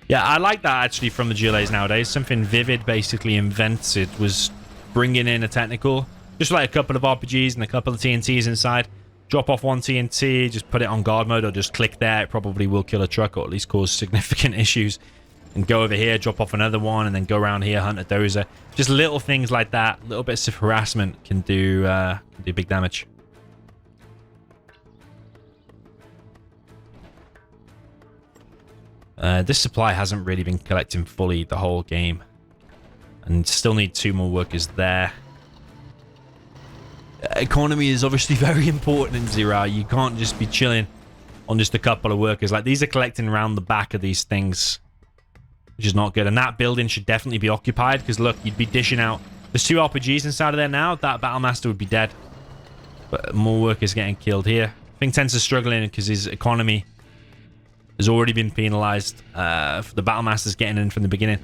Speaker 1: Yeah, I like that actually from the GLAs nowadays. Something Vivid basically invented was bringing in a technical. Just like a couple of RPGs and a couple of TNTs inside. Drop off one TNT, just put it on guard mode or just click there. It probably will kill a truck or at least cause significant issues. And go over here, drop off another one, and then go around here, hunt a dozer. Just little things like that, little bits of harassment can do big damage. This supply hasn't really been collecting fully the whole game. And still need 2 more workers there. Economy is obviously very important in Zero. You can't just be chilling on just a couple of workers. Like, these are collecting around the back of these things, which is not good. And that building should definitely be occupied because, look, you'd be dishing out. There's 2 RPGs inside of there now. That Battlemaster would be dead. But more workers getting killed here. I think Tensa's struggling because his economy has already been penalized. For the Battlemaster's getting in from the beginning.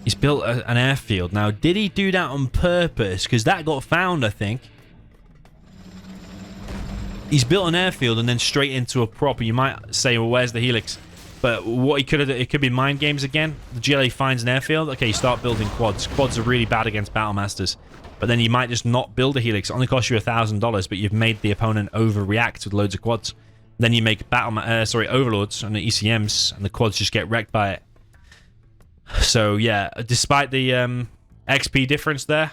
Speaker 1: He's built an airfield. Now, did he do that on purpose? Because that got found, I think. He's built an airfield and then straight into a prop. You might say, well, where's the helix? But what he could have, it could be mind games again. The GLA finds an airfield. Okay, you start building quads. Quads are really bad against Battlemasters. But then you might just not build a helix. It only costs you $1,000, but you've made the opponent overreact with loads of quads. Then you make overlords on the ECMs, and the quads just get wrecked by it. So yeah, despite the XP difference there,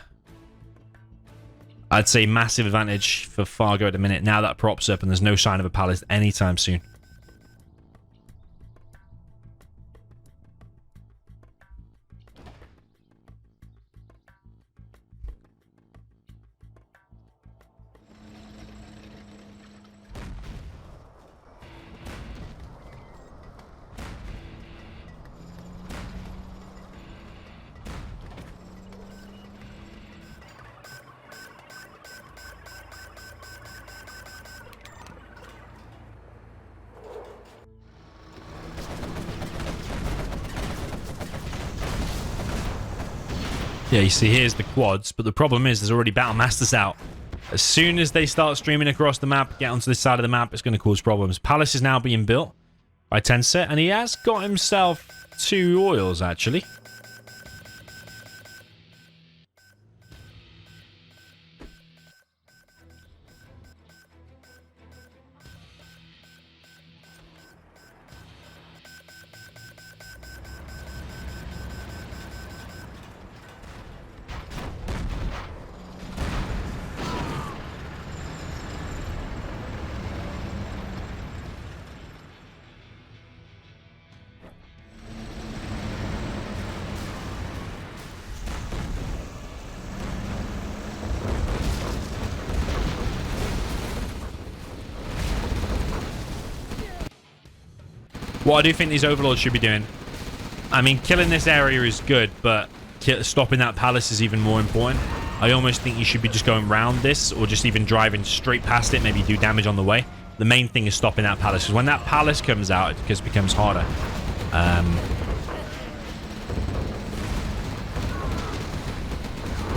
Speaker 1: I'd say massive advantage for Fargo at the minute. Now that props up, and there's no sign of a palace anytime soon. Yeah, you see here's the quads, but the problem is there's already battle masters out. As soon as they start streaming across the map, get onto this side of the map, it's going to cause problems. Palace is now being built by Tensa, and he has got himself 2 oils, actually. What I do think these overlords should be doing, I mean, killing this area is good, but stopping that palace is even more important. I almost think you should be just going around this, or just even driving straight past it, maybe do damage on the way. The main thing is stopping that palace, because when that palace comes out, it just becomes harder. I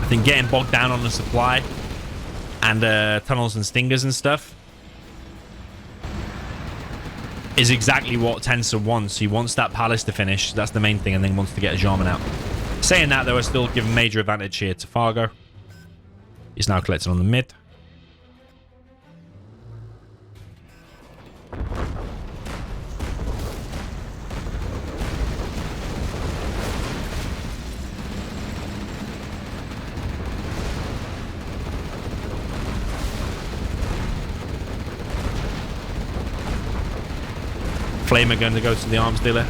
Speaker 1: think getting bogged down on the supply and tunnels and stingers and stuff is exactly what Tensor wants. He wants that palace to finish. That's the main thing, and then wants to get a Jarman out. Saying that, though, I still give major advantage here to Fargo. He's now collected on the mid. Flamer going to go to the arms dealer.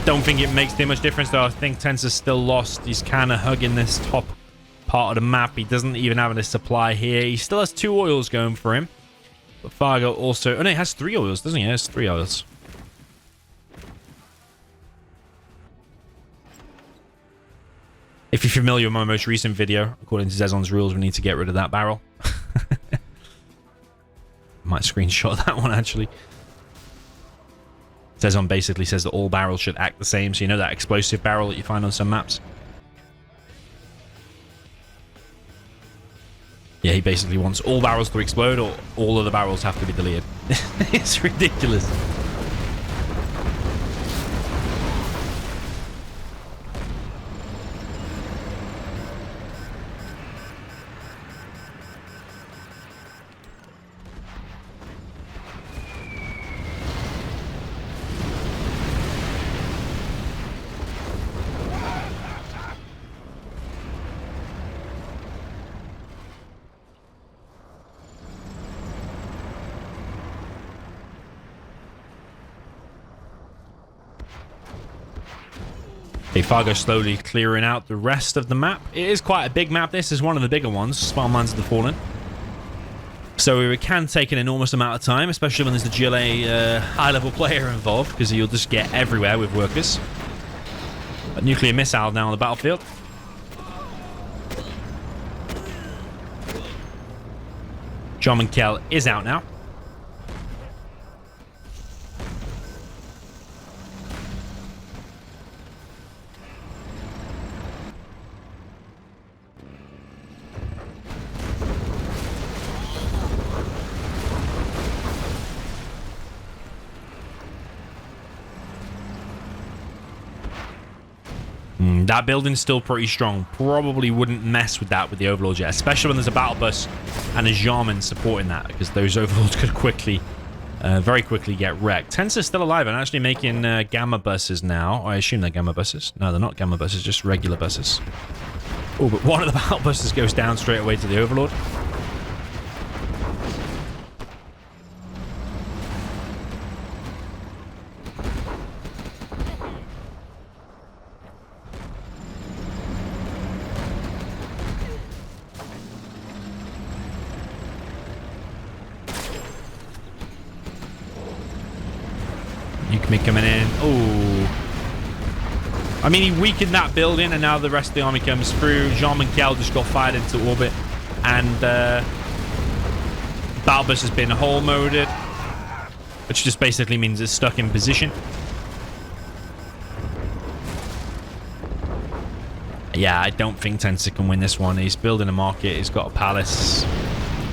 Speaker 1: Don't think it makes too much difference, though. I think Tensa's still lost. He's kind of hugging this top part of the map. He doesn't even have a supply here. He still has 2 oils going for him. But Fargo also... Oh, no, he has 3 oils, doesn't he? He has 3 oils. If you're familiar with my most recent video, according to Zezon's rules, we need to get rid of that barrel. Might screenshot that one, actually. Zezon basically says that all barrels should act the same, so you know that explosive barrel that you find on some maps? Yeah, he basically wants all barrels to explode, or all of the barrels have to be deleted. It's ridiculous. Fargo slowly clearing out the rest of the map. It is quite a big map. This is one of the bigger ones, Spartan Mines of the Fallen. So it can take an enormous amount of time, especially when there's the GLA high-level player involved, because you'll just get everywhere with workers. A nuclear missile now on the battlefield. Jarman Kell is out now. That building's still pretty strong. Probably wouldn't mess with that with the Overlords yet, especially when there's a battle bus and a Jarman supporting that, because those Overlords could quickly, very quickly get wrecked. Tensa's still alive and actually making gamma buses now. I assume they're gamma buses. No, they're not gamma buses, just regular buses. Oh, but one of the battle buses goes down straight away to the Overlord. Coming in. Oh, I mean, he weakened that building, and now the rest of the army comes through. Jarman Kell just got fired into orbit, and battle bus has been hull moded, which just basically means it's stuck in position. Yeah, I don't think Tensa can win this one. He's building a market. He's got a palace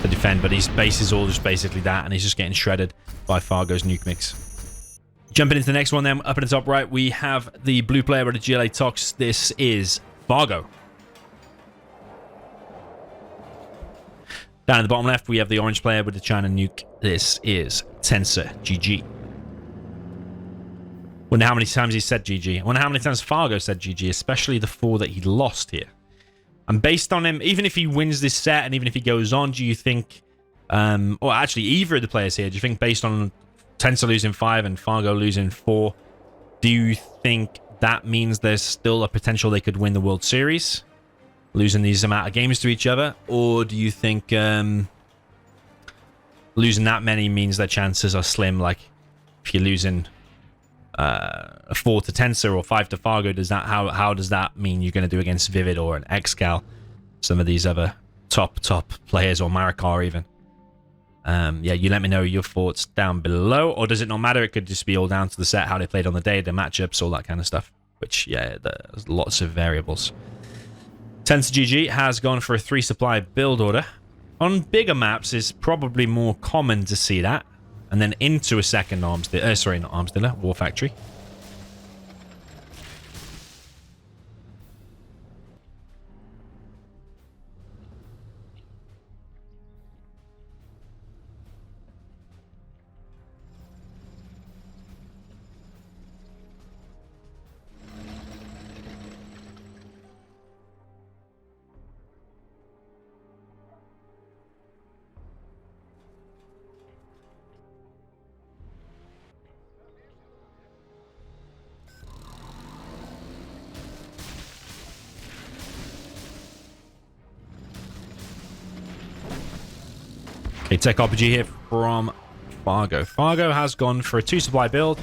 Speaker 1: to defend, but his base is all just basically that, and he's just getting shredded by Fargo's nuke mix. Jumping into the next one then, up in the top right, we have the blue player with the GLA Tox. This is Fargo. Down at the bottom left, we have the orange player with the China nuke. This is Tensa. GG. Wonder how many times he said GG. I wonder how many times Fargo said GG, especially the 4 that he lost here. And based on him, even if he wins this set and even if he goes on, do you think... or actually, either of the players here, do you think based on Tensa losing 5 and Fargo losing 4, do you think that means there's still a potential they could win the World Series? Losing these amount of games to each other? Or do you think losing that many means their chances are slim? Like, if you're losing... a 4 to Tensor or 5 to Fargo, does that how does that mean you're going to do against Vivid or an Xcal, some of these other top players, or Marikar even? Yeah, you let me know your thoughts down below. Or does it not matter? It could just be all down to the set, how they played on the day, the matchups, all that kind of stuff, which, yeah, there's lots of variables. Tensa GG has gone for a 3 supply build order. On bigger maps is probably more common to see that. And then into a second arms dealer. Sorry, not arms dealer, War Factory. Okay, tech RPG here from Fargo. Fargo has gone for a 2 supply build.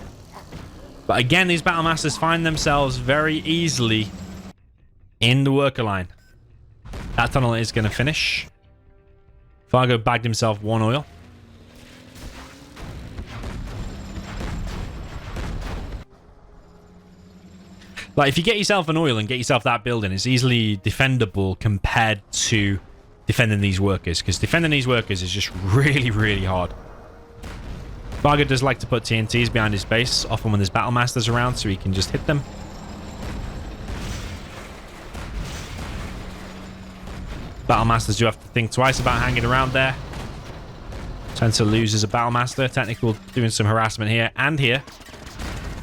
Speaker 1: But again, these Battle Masters find themselves very easily in the worker line. That tunnel is going to finish. Fargo bagged himself 1 oil. Like, if you get yourself an oil and get yourself that building, it's easily defendable compared to defending these workers, because defending these workers is just really, really hard. Fargo does like to put TNTs behind his base, often when there's Battle Masters around, so he can just hit them. Battle Masters do have to think twice about hanging around there. Tensa loses a Battle Master. Technical doing some harassment here and here.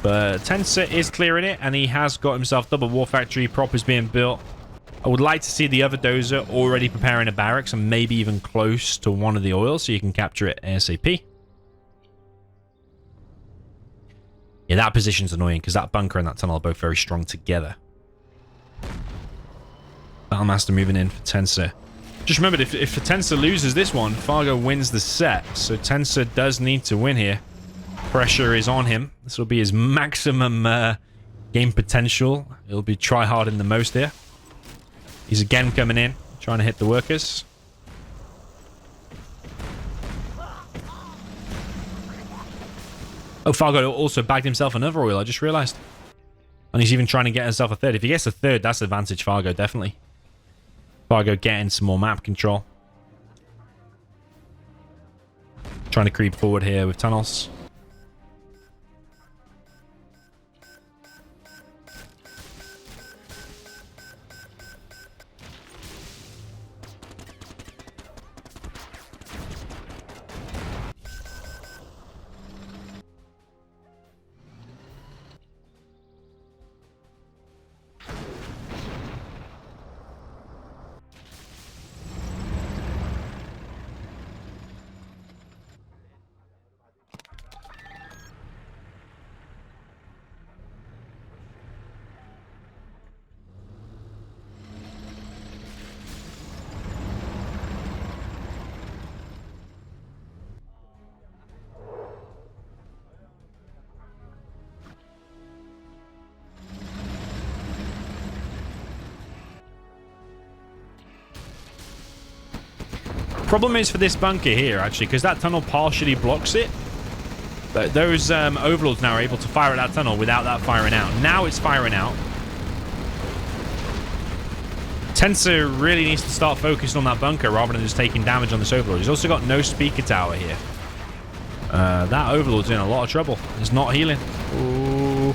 Speaker 1: But Tensa is clearing it, and he has got himself double War Factory. Prop is being built. I would like to see the other dozer already preparing a barracks and maybe even close to one of the oils so you can capture it ASAP. Yeah, that position's annoying because that bunker and that tunnel are both very strong together. Battlemaster moving in for Tensa. Just remember, if Tensa loses this one, Fargo wins the set. So Tensa does need to win here. Pressure is on him. This will be his maximum game potential. He'll be try-harding the most here. He's again coming in, trying to hit the workers. Oh, Fargo also bagged himself another oil, I just realized. And he's even trying to get himself a 3rd. If he gets a 3rd, that's advantage Fargo, definitely. Fargo getting some more map control. Trying to creep forward here with tunnels. Problem is for this bunker here, actually, because that tunnel partially blocks it. Those overlords now are able to fire at that tunnel without that firing out. Now it's firing out. Tensa really needs to start focusing on that bunker rather than just taking damage on this Overlord. He's also got no speaker tower here. That Overlord's in a lot of trouble. He's not healing. Ooh.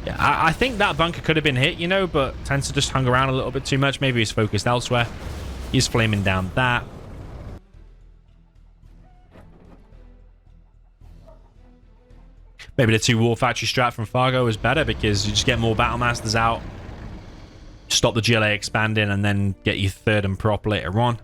Speaker 1: Yeah, I think that bunker could have been hit, you know, but Tensa just hung around a little bit too much. Maybe he's focused elsewhere. He's flaming down that. Maybe the 2 War Factory strat from Fargo is better because you just get more Battle Masters out, stop the GLA expanding, and then get your 3rd and prop later on.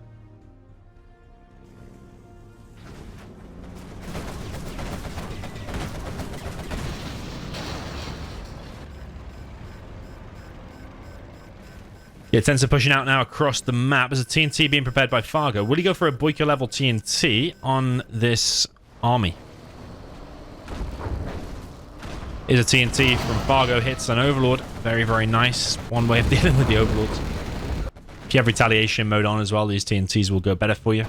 Speaker 1: Yeah, Tensa pushing out now across the map. There's a TNT being prepared by Fargo. Will he go for a Boyka level TNT on this army? Is a TNT from Fargo, hits an Overlord. Very, very nice. One way of dealing with the Overlords. If you have retaliation mode on as well, these TNTs will go better for you.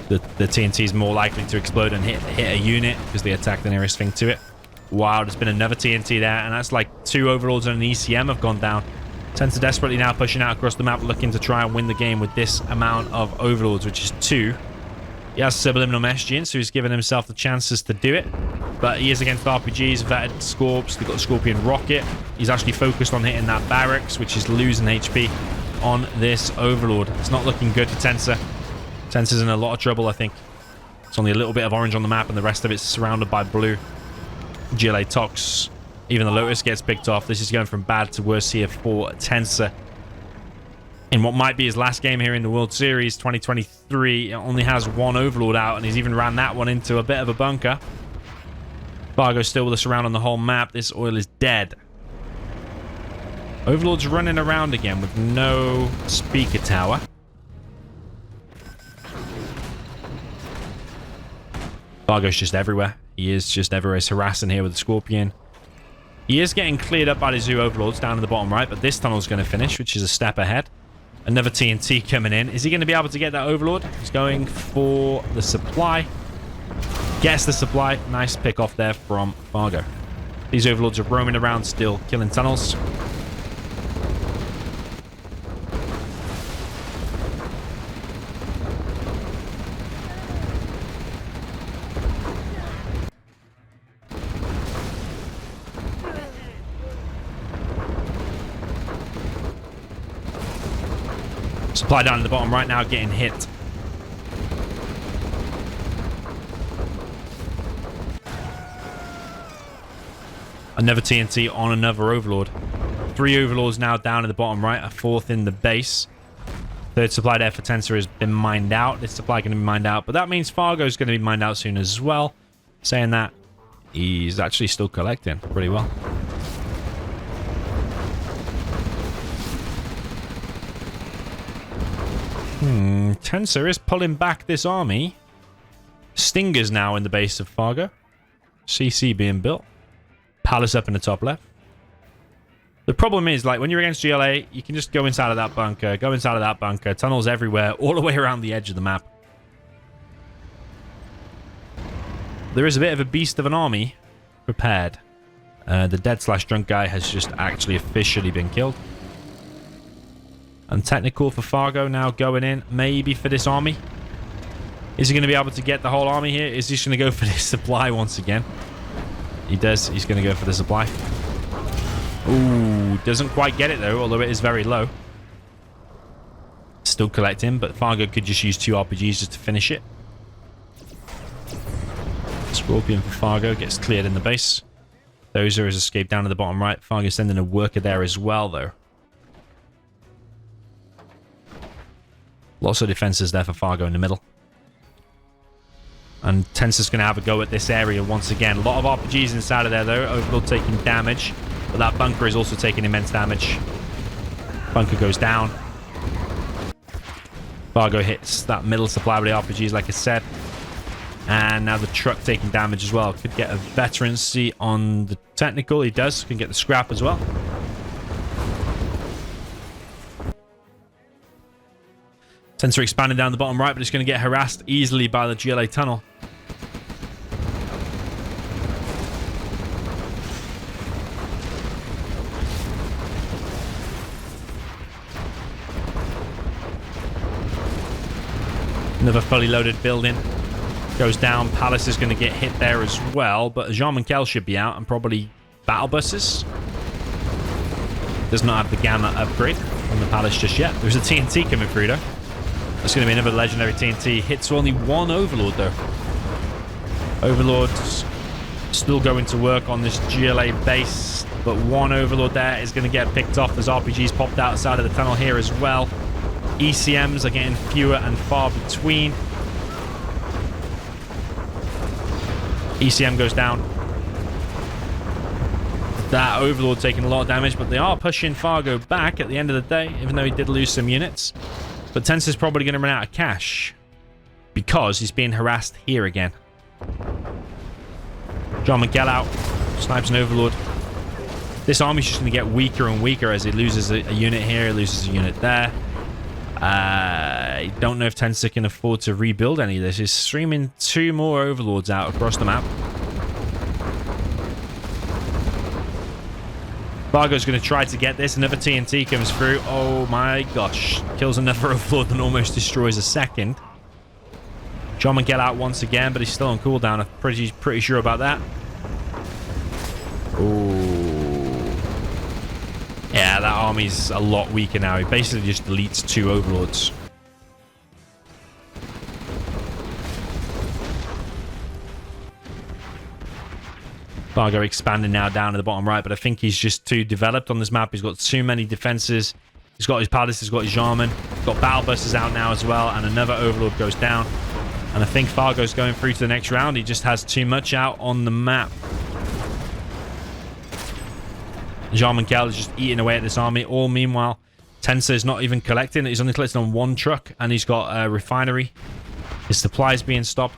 Speaker 1: The TNT is more likely to explode and hit a unit because they attack the nearest thing to it. Wow, there's been another TNT there, and that's like 2 Overlords and an ECM have gone down. Tensa desperately now pushing out across the map, looking to try and win the game with this amount of Overlords, which is 2. He has Subliminal Messaging, so he's given himself the chances to do it. But he is against RPGs, vetted Scorps. They've got the Scorpion Rocket. He's actually focused on hitting that barracks, which is losing HP on this Overlord. It's not looking good for Tensa. Tensa's in a lot of trouble, I think. It's only a little bit of orange on the map, and the rest of it's surrounded by blue. GLA Tox. Even the Lotus gets picked off. This is going from bad to worse here for Tensa. In what might be his last game here in the World Series 2023, it only has 1 Overlord out, and he's even ran that one into a bit of a bunker. Fargo still with us around on the whole map. This oil is dead. Overlord's running around again with no speaker tower. Fargo's just everywhere. He is just everywhere. He's harassing here with the Scorpion. He is getting cleared up by the Zoo Overlords down in the bottom right, but this tunnel's going to finish, which is a step ahead. Another TNT coming in. Is he going to be able to get that Overlord? He's going for the supply. Gets the supply. Nice pick off there from Fargo. These Overlords are roaming around still, killing tunnels. Supply down in the bottom right now, getting hit. Another TNT on another Overlord. 3 Overlords now down in the bottom right, a 4th in the base. 3rd supply there for Tensa has been mined out. This supply going to be mined out, but that means Fargo's going to be mined out soon as well. Saying that, he's actually still collecting pretty well. Tensa is pulling back this army. Stingers now in the base of Fargo. CC being built. Palace up in the top left. The problem is, like, when you're against GLA, you can just go inside of that bunker, go inside of that bunker, tunnels everywhere, all the way around the edge of the map. There is a bit of a beast of an army prepared. The dead/drunk guy has just actually officially been killed. And technical for Fargo now going in, maybe for this army. Is he going to be able to get the whole army here? Is he just going to go for this supply once again? He does. He's going to go for the supply. Ooh, doesn't quite get it though, although it is very low. Still collecting, but Fargo could just use 2 RPGs just to finish it. Scorpion for Fargo gets cleared in the base. Dozer has escaped down to the bottom right. Fargo sending a worker there as well though. Lots of defenses there for Fargo in the middle. And Tensa's going to have a go at this area once again. A lot of RPGs inside of there, though. Overlord taking damage. But that bunker is also taking immense damage. Bunker goes down. Fargo hits that middle supply with the RPGs, like I said. And now the truck taking damage as well. Could get a veterancy on the technical. He does. Can get the scrap as well. Tensor expanding down the bottom right, but it's going to get harassed easily by the GLA tunnel. Another fully loaded building goes down. Palace is going to get hit there as well, but Jean Michel should be out, and probably battle buses. Does not have the Gamma upgrade from the Palace just yet. There's a TNT coming through though. That's going to be another legendary TNT. Hits only one Overlord though. Overlord's still going to work on this GLA base, but one Overlord there is going to get picked off. There's RPGs popped outside of the tunnel here as well. ECMs are getting fewer and far between. ECM goes down. That Overlord taking a lot of damage, but they are pushing Fargo back at the end of the day, even though he did lose some units. But Tensa's probably going to run out of cash because he's being harassed here again. Jean Miguel out. Snipes an Overlord. This army's just going to get weaker and weaker as he loses a unit here, loses a unit there. I don't know if Tensa can afford to rebuild any of this. He's streaming 2 more Overlords out across the map. Fargo's going to try to get this. Another TNT comes through. Oh my gosh. Kills another Overlord and almost destroys a second. Jean Miguel out once again, but he's still on cooldown. I'm pretty sure about that. Ooh. Yeah, that army's a lot weaker now. He basically just deletes 2 Overlords. Fargo expanding now down to the bottom right, but I think he's just too developed on this map. He's got too many defenses. He's got his Palace, he's got his Jarman. He's got Battle Busters out now as well, and another Overlord goes down. And I think Fargo's going through to the next round. He just has too much out on the map. Jean Michel is just eating away at this army. All meanwhile, Tensa is not even collecting. He's only collecting on 1 truck, and he's got a refinery. His supplies being stopped.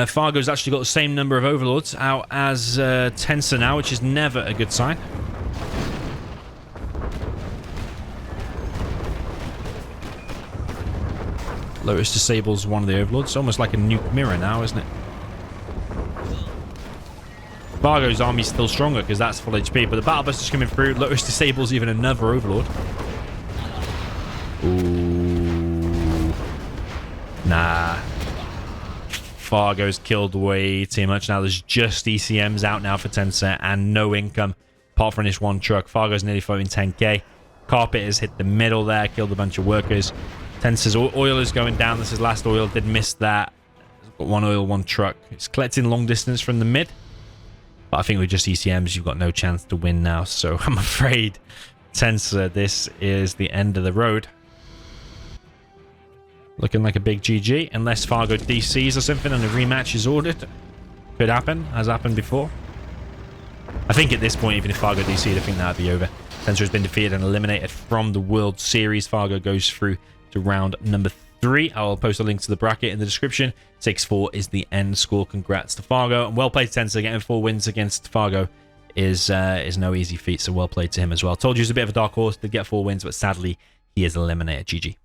Speaker 1: Fargo's actually got the same number of Overlords out as Tensa now, which is never a good sign. Lotus disables one of the Overlords. It's almost like a nuke mirror now, isn't it? Fargo's army's still stronger because that's full HP, but the Battle Buster's coming through. Lotus disables even another Overlord. Ooh. Nah. Fargo's killed way too much. Now there's just ECMs out now for Tensa and no income apart from this 1 truck. Fargo's nearly floating 10k. Carpet has hit the middle there, killed a bunch of workers. Tensa's oil is going down. This is last oil. Did miss that. Got 1 oil, 1 truck. It's collecting long distance from the mid. But I think with just ECMs, you've got no chance to win now. So I'm afraid, Tensa, this is the end of the road. Looking like a big GG, unless Fargo DCs or something and a rematch is ordered. Could happen, has happened before. I think at this point, even if Fargo DC'd, I think that would be over. Tensor has been defeated and eliminated from the World Series. Fargo goes through to round number 3. I'll post a link to the bracket in the description. 6-4 is the end score. Congrats to Fargo. And well played, Tensor. Getting 4 wins against Fargo is no easy feat, so well played to him as well. Told you he's a bit of a dark horse. Did get 4 wins, but sadly, he is eliminated. GG.